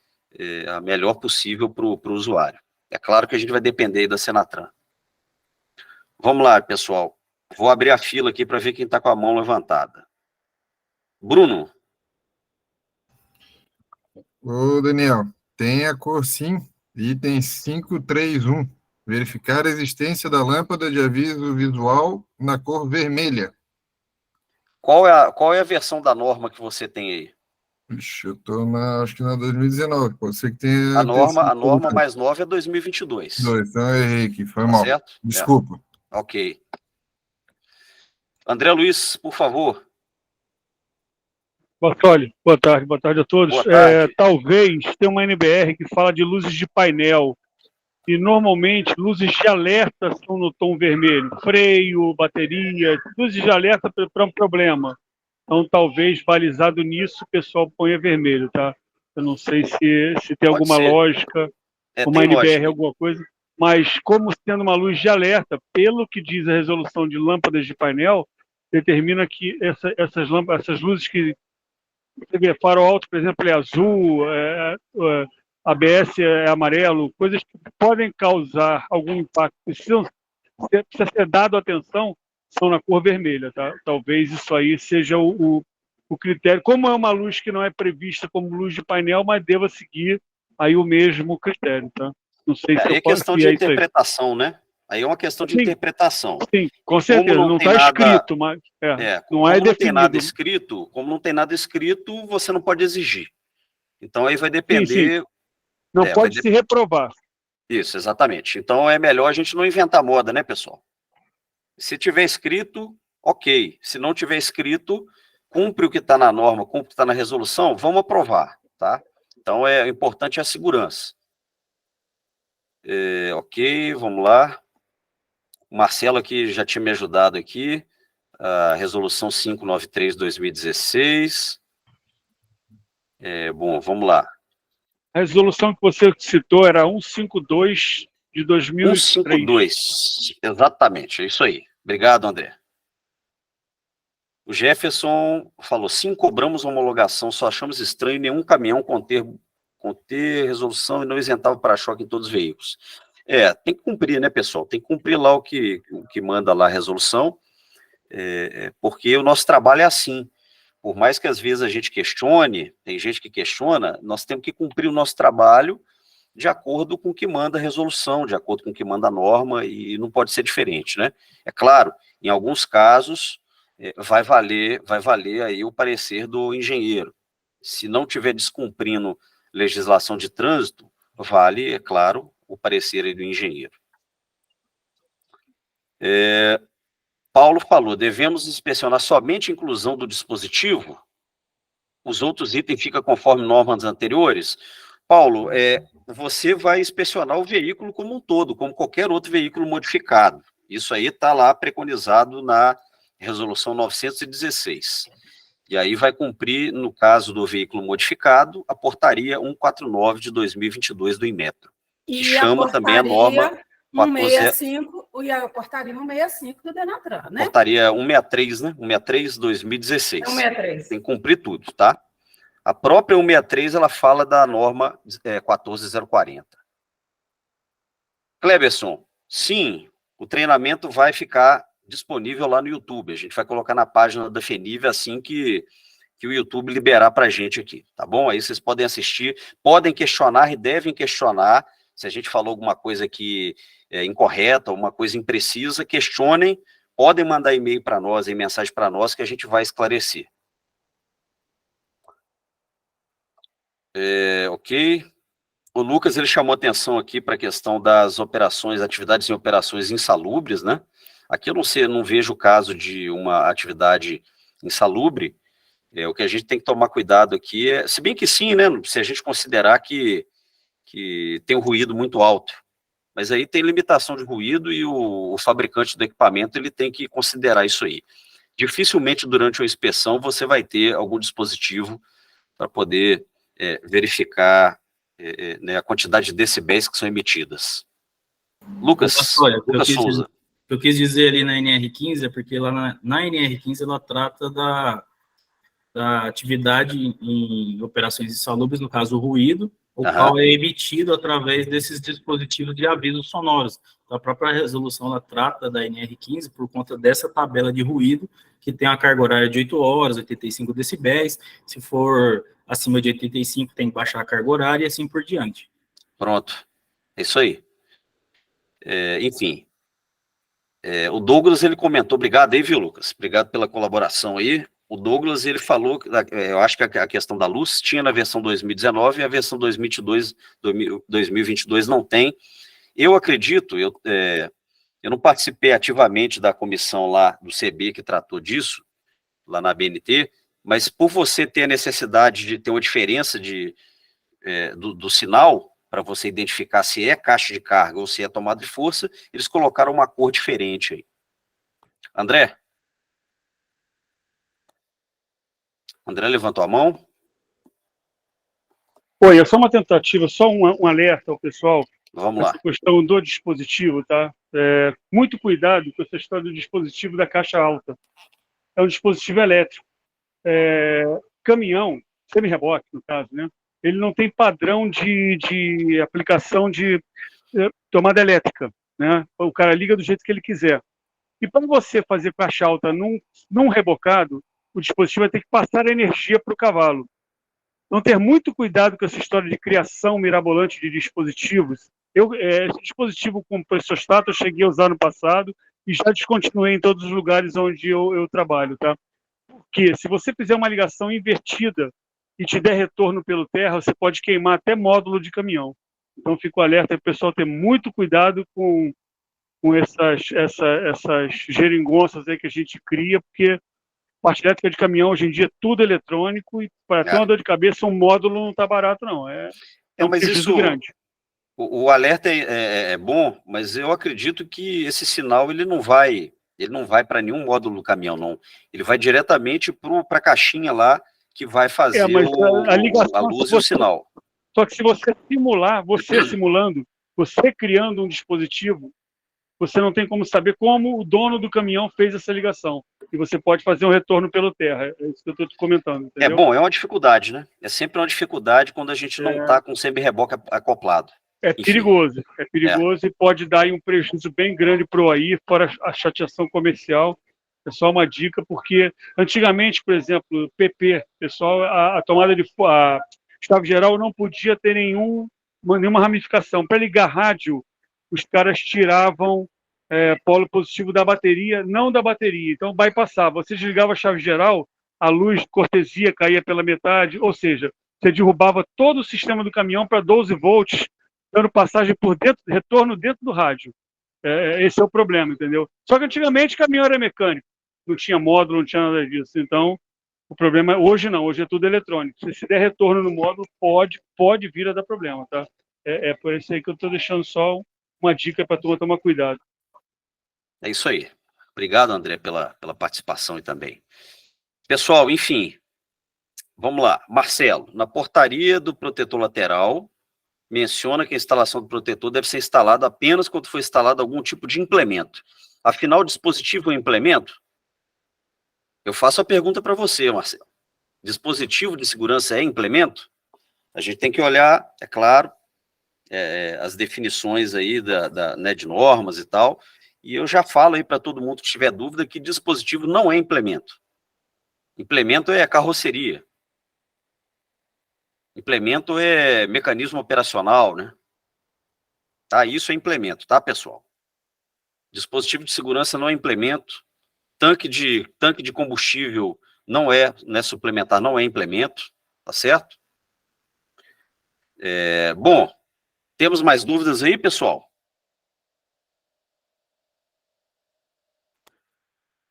a melhor possível para o usuário. É claro que a gente vai depender aí da Senatran. Vamos lá, pessoal. Vou abrir a fila aqui para ver quem está com a mão levantada. Bruno. Ô, Daniel, tem a cor sim, item 531. Verificar a existência da lâmpada de aviso visual na cor vermelha. Qual é a versão da norma que você tem aí? Ixi, eu tô acho que na 2019, pode ser que tenha... A norma mais nova é 2022. Então eu errei aqui, foi Tá mal. certo? Desculpa. Ok. André Luiz, por favor. Bartoli, boa tarde a todos. Boa tarde. Talvez tenha uma NBR que fala de luzes de painel, e normalmente luzes de alerta são no tom vermelho, freio, bateria, luzes de alerta para um problema. Então, talvez, balizado nisso, o pessoal ponha vermelho, tá? Eu não sei se tem Pode alguma ser. lógica, uma Tem NBR, lógica. alguma coisa, mas como sendo uma luz de alerta, pelo que diz a resolução de lâmpadas de painel, determina que essas luzes que você vê, farol alto, por exemplo, é azul, ABS é amarelo, coisas que podem causar algum impacto, precisa ser dado atenção, são na cor vermelha, tá? Talvez isso aí seja o critério. Como é uma luz que não é prevista como luz de painel, mas deva seguir aí o mesmo critério, tá? Não sei se Aí eu é posso... questão de interpretação, né? Aí é uma questão de Sim. interpretação. Sim, com Como certeza, não tem está nada- escrito, mas não é como não tem nada definido. escrito, como não tem nada escrito, você não pode exigir. Então aí vai Sim, depender. não vai pode se reprovar. Isso, exatamente. Então é melhor a gente não inventar moda, né, pessoal? Se tiver escrito, ok. Se não tiver escrito, cumpre o que está na norma, cumpre o que está na resolução, vamos aprovar, tá? Então é importante a segurança. Ok, vamos lá. O Marcelo aqui já tinha me ajudado aqui. A resolução 593/2016. Bom, vamos lá. A resolução que você citou era 152 de 2003. 152, exatamente, é isso aí. Obrigado, André. O Jefferson falou, sim, cobramos homologação, só achamos estranho nenhum caminhão conter resolução e não isentava para-choque em todos os veículos. Tem que cumprir, né, pessoal? Tem que cumprir lá o que manda lá a resolução, porque o nosso trabalho é assim. Por mais que às vezes a gente questione, tem gente que questiona, nós temos que cumprir o nosso trabalho de acordo com o que manda a resolução, de acordo com o que manda a norma, e não pode ser diferente, né? É claro, em alguns casos, vai valer aí o parecer do engenheiro. Se não estiver descumprindo legislação de trânsito, vale, é claro, o parecer aí do engenheiro. Paulo falou, devemos inspecionar somente a inclusão do dispositivo? Os outros itens ficam conforme normas anteriores? Paulo, você vai inspecionar o veículo como um todo, como qualquer outro veículo modificado. Isso aí está lá preconizado na resolução 916. E aí vai cumprir, no caso do veículo modificado, a portaria 149 de 2022 do Inmetro, que chama também a norma 165, e a portaria 165 do Denatran, né? Portaria 163, né? 163 de 2016. 163. Tem que cumprir tudo, tá? A própria 163, ela fala da norma 14040. Cleberson, sim, o treinamento vai ficar disponível lá no YouTube. A gente vai colocar na página da FENIV assim que o YouTube liberar para a gente aqui, tá bom? Aí vocês podem assistir, podem questionar e devem questionar. Se a gente falou alguma coisa que é incorreta, alguma coisa imprecisa, questionem, podem mandar e-mail para nós, mensagem para nós, que a gente vai esclarecer. Ok. O Lucas, ele chamou atenção aqui para a questão das operações, atividades em operações insalubres, né? Aqui eu não vejo o caso de uma atividade insalubre. O que a gente tem que tomar cuidado aqui se bem que sim, né? Se a gente considerar que tem um ruído muito alto. Mas aí tem limitação de ruído e o fabricante do equipamento ele tem que considerar isso aí. Dificilmente durante uma inspeção você vai ter algum dispositivo para poder verificar né, a quantidade de decibéis que são emitidas. Lucas Souza. O que eu quis dizer ali na NR15 é porque lá na NR15 ela trata da atividade em operações insalubres, no caso o ruído, o qual é emitido através desses dispositivos de avisos sonoros. Então, a própria resolução ela trata da NR15 por conta dessa tabela de ruído, que tem a carga horária de 8 horas, 85 decibéis, se for acima de 85 tem que baixar a carga horária e assim por diante. Pronto, é isso aí. Enfim, o Douglas, ele comentou, obrigado aí, viu, Lucas? Obrigado pela colaboração aí. O Douglas, ele falou, eu acho que a questão da luz tinha na versão 2019 e a versão 2022 não tem. Eu acredito, eu não participei ativamente da comissão lá do CB que tratou disso, lá na BNT, mas por você ter a necessidade de ter uma diferença do sinal, para você identificar se é caixa de carga ou se é tomada de força, eles colocaram uma cor diferente aí. André levantou a mão. Oi, é só uma tentativa, só um alerta ao pessoal. Vamos lá. Essa questão do dispositivo, tá? Muito cuidado com essa história do dispositivo da caixa alta. É um dispositivo elétrico. Caminhão, semi-reboque, no caso, né? Ele não tem padrão de aplicação de tomada elétrica, né? O cara liga do jeito que ele quiser. E para você fazer caixa alta num rebocado, o dispositivo vai ter que passar energia para o cavalo. Então, ter muito cuidado com essa história de criação mirabolante de dispositivos. Esse dispositivo com pressostato eu cheguei a usar no passado e já descontinuei em todos os lugares onde eu trabalho, tá? Porque se você fizer uma ligação invertida e te der retorno pelo terra, você pode queimar até módulo de caminhão. Então, fico alerta, o pessoal ter muito cuidado com essas geringonças aí que a gente cria, porque parte elétrica de caminhão, hoje em dia, tudo eletrônico, e para ter uma dor de cabeça, um módulo não está barato, não. Um mas prejuízo isso, grande. O alerta é bom, mas eu acredito que esse sinal ele não vai para nenhum módulo do caminhão, não. Ele vai diretamente para a caixinha lá, que vai fazer a luz e o sinal. Só que se você simular, simulando, você criando um dispositivo, você não tem como saber como o dono do caminhão fez essa ligação. E você pode fazer um retorno pelo terra. É isso que eu estou te comentando. Entendeu? É uma dificuldade, né? É sempre uma dificuldade quando a gente não está com o semi-reboque acoplado. Enfim. Perigoso e pode dar aí um prejuízo bem grande para o AI, fora a chateação comercial. É só uma dica, porque antigamente, por exemplo, PP, pessoal, a tomada de chave geral não podia ter nenhuma ramificação. Para ligar rádio, os caras tiravam polo positivo da bateria, não da bateria. Então, bypassava. Você desligava a chave geral, a luz cortesia caía pela metade, ou seja, você derrubava todo o sistema do caminhão para 12 volts, dando passagem por dentro, retorno dentro do rádio. Esse é o problema, entendeu? Só que antigamente o caminhão era mecânico, não tinha módulo, não tinha nada disso. Então, o problema hoje não, hoje é tudo eletrônico. Se der retorno no módulo, pode vir a dar problema, tá? É por isso aí que eu estou deixando só uma dica para a turma tomar cuidado. É isso aí. Obrigado, André, pela participação aí também. Pessoal, enfim, vamos lá. Marcelo, na portaria do protetor lateral, menciona que a instalação do protetor deve ser instalada apenas quando for instalado algum tipo de implemento. Afinal, o dispositivo é um implemento? Eu faço a pergunta para você, Marcelo. Dispositivo de segurança é implemento? A gente tem que olhar, é claro, as definições aí né, de normas e tal, e eu já falo aí para todo mundo que tiver dúvida que dispositivo não é implemento. Implemento é carroceria. Implemento é mecanismo operacional, né? Tá? Isso é implemento, tá, pessoal? Dispositivo de segurança não é implemento. Tanque de combustível não é suplementar, não é implemento, tá certo? Bom, temos mais dúvidas aí, pessoal?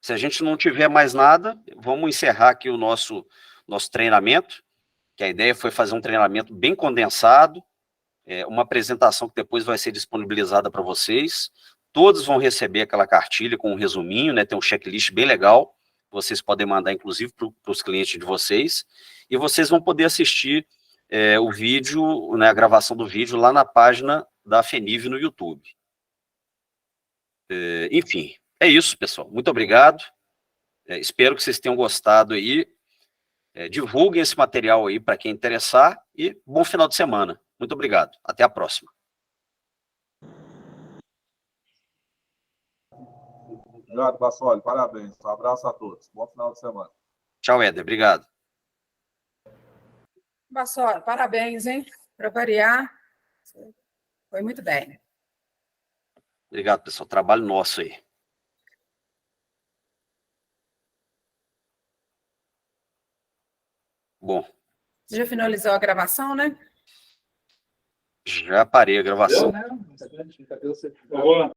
Se a gente não tiver mais nada, vamos encerrar aqui o nosso treinamento, que a ideia foi fazer um treinamento bem condensado, uma apresentação que depois vai ser disponibilizada para vocês. Todos vão receber aquela cartilha com um resuminho, né? Tem um checklist bem legal, vocês podem mandar, inclusive, para os clientes de vocês, e vocês vão poder assistir o vídeo, né, a gravação do vídeo lá na página da FENIV no YouTube. Enfim, é isso, pessoal. Muito obrigado. Espero que vocês tenham gostado aí. Divulguem esse material aí para quem interessar e bom final de semana. Muito obrigado. Até a próxima. Obrigado, Bassoli. Parabéns. Um abraço a todos. Bom final de semana. Tchau, Éder. Obrigado. Bassoli, parabéns, hein? Para variar, foi muito bem. Obrigado, pessoal. Trabalho nosso aí. Bom. Você já finalizou a gravação, né? Já parei a gravação. Boa.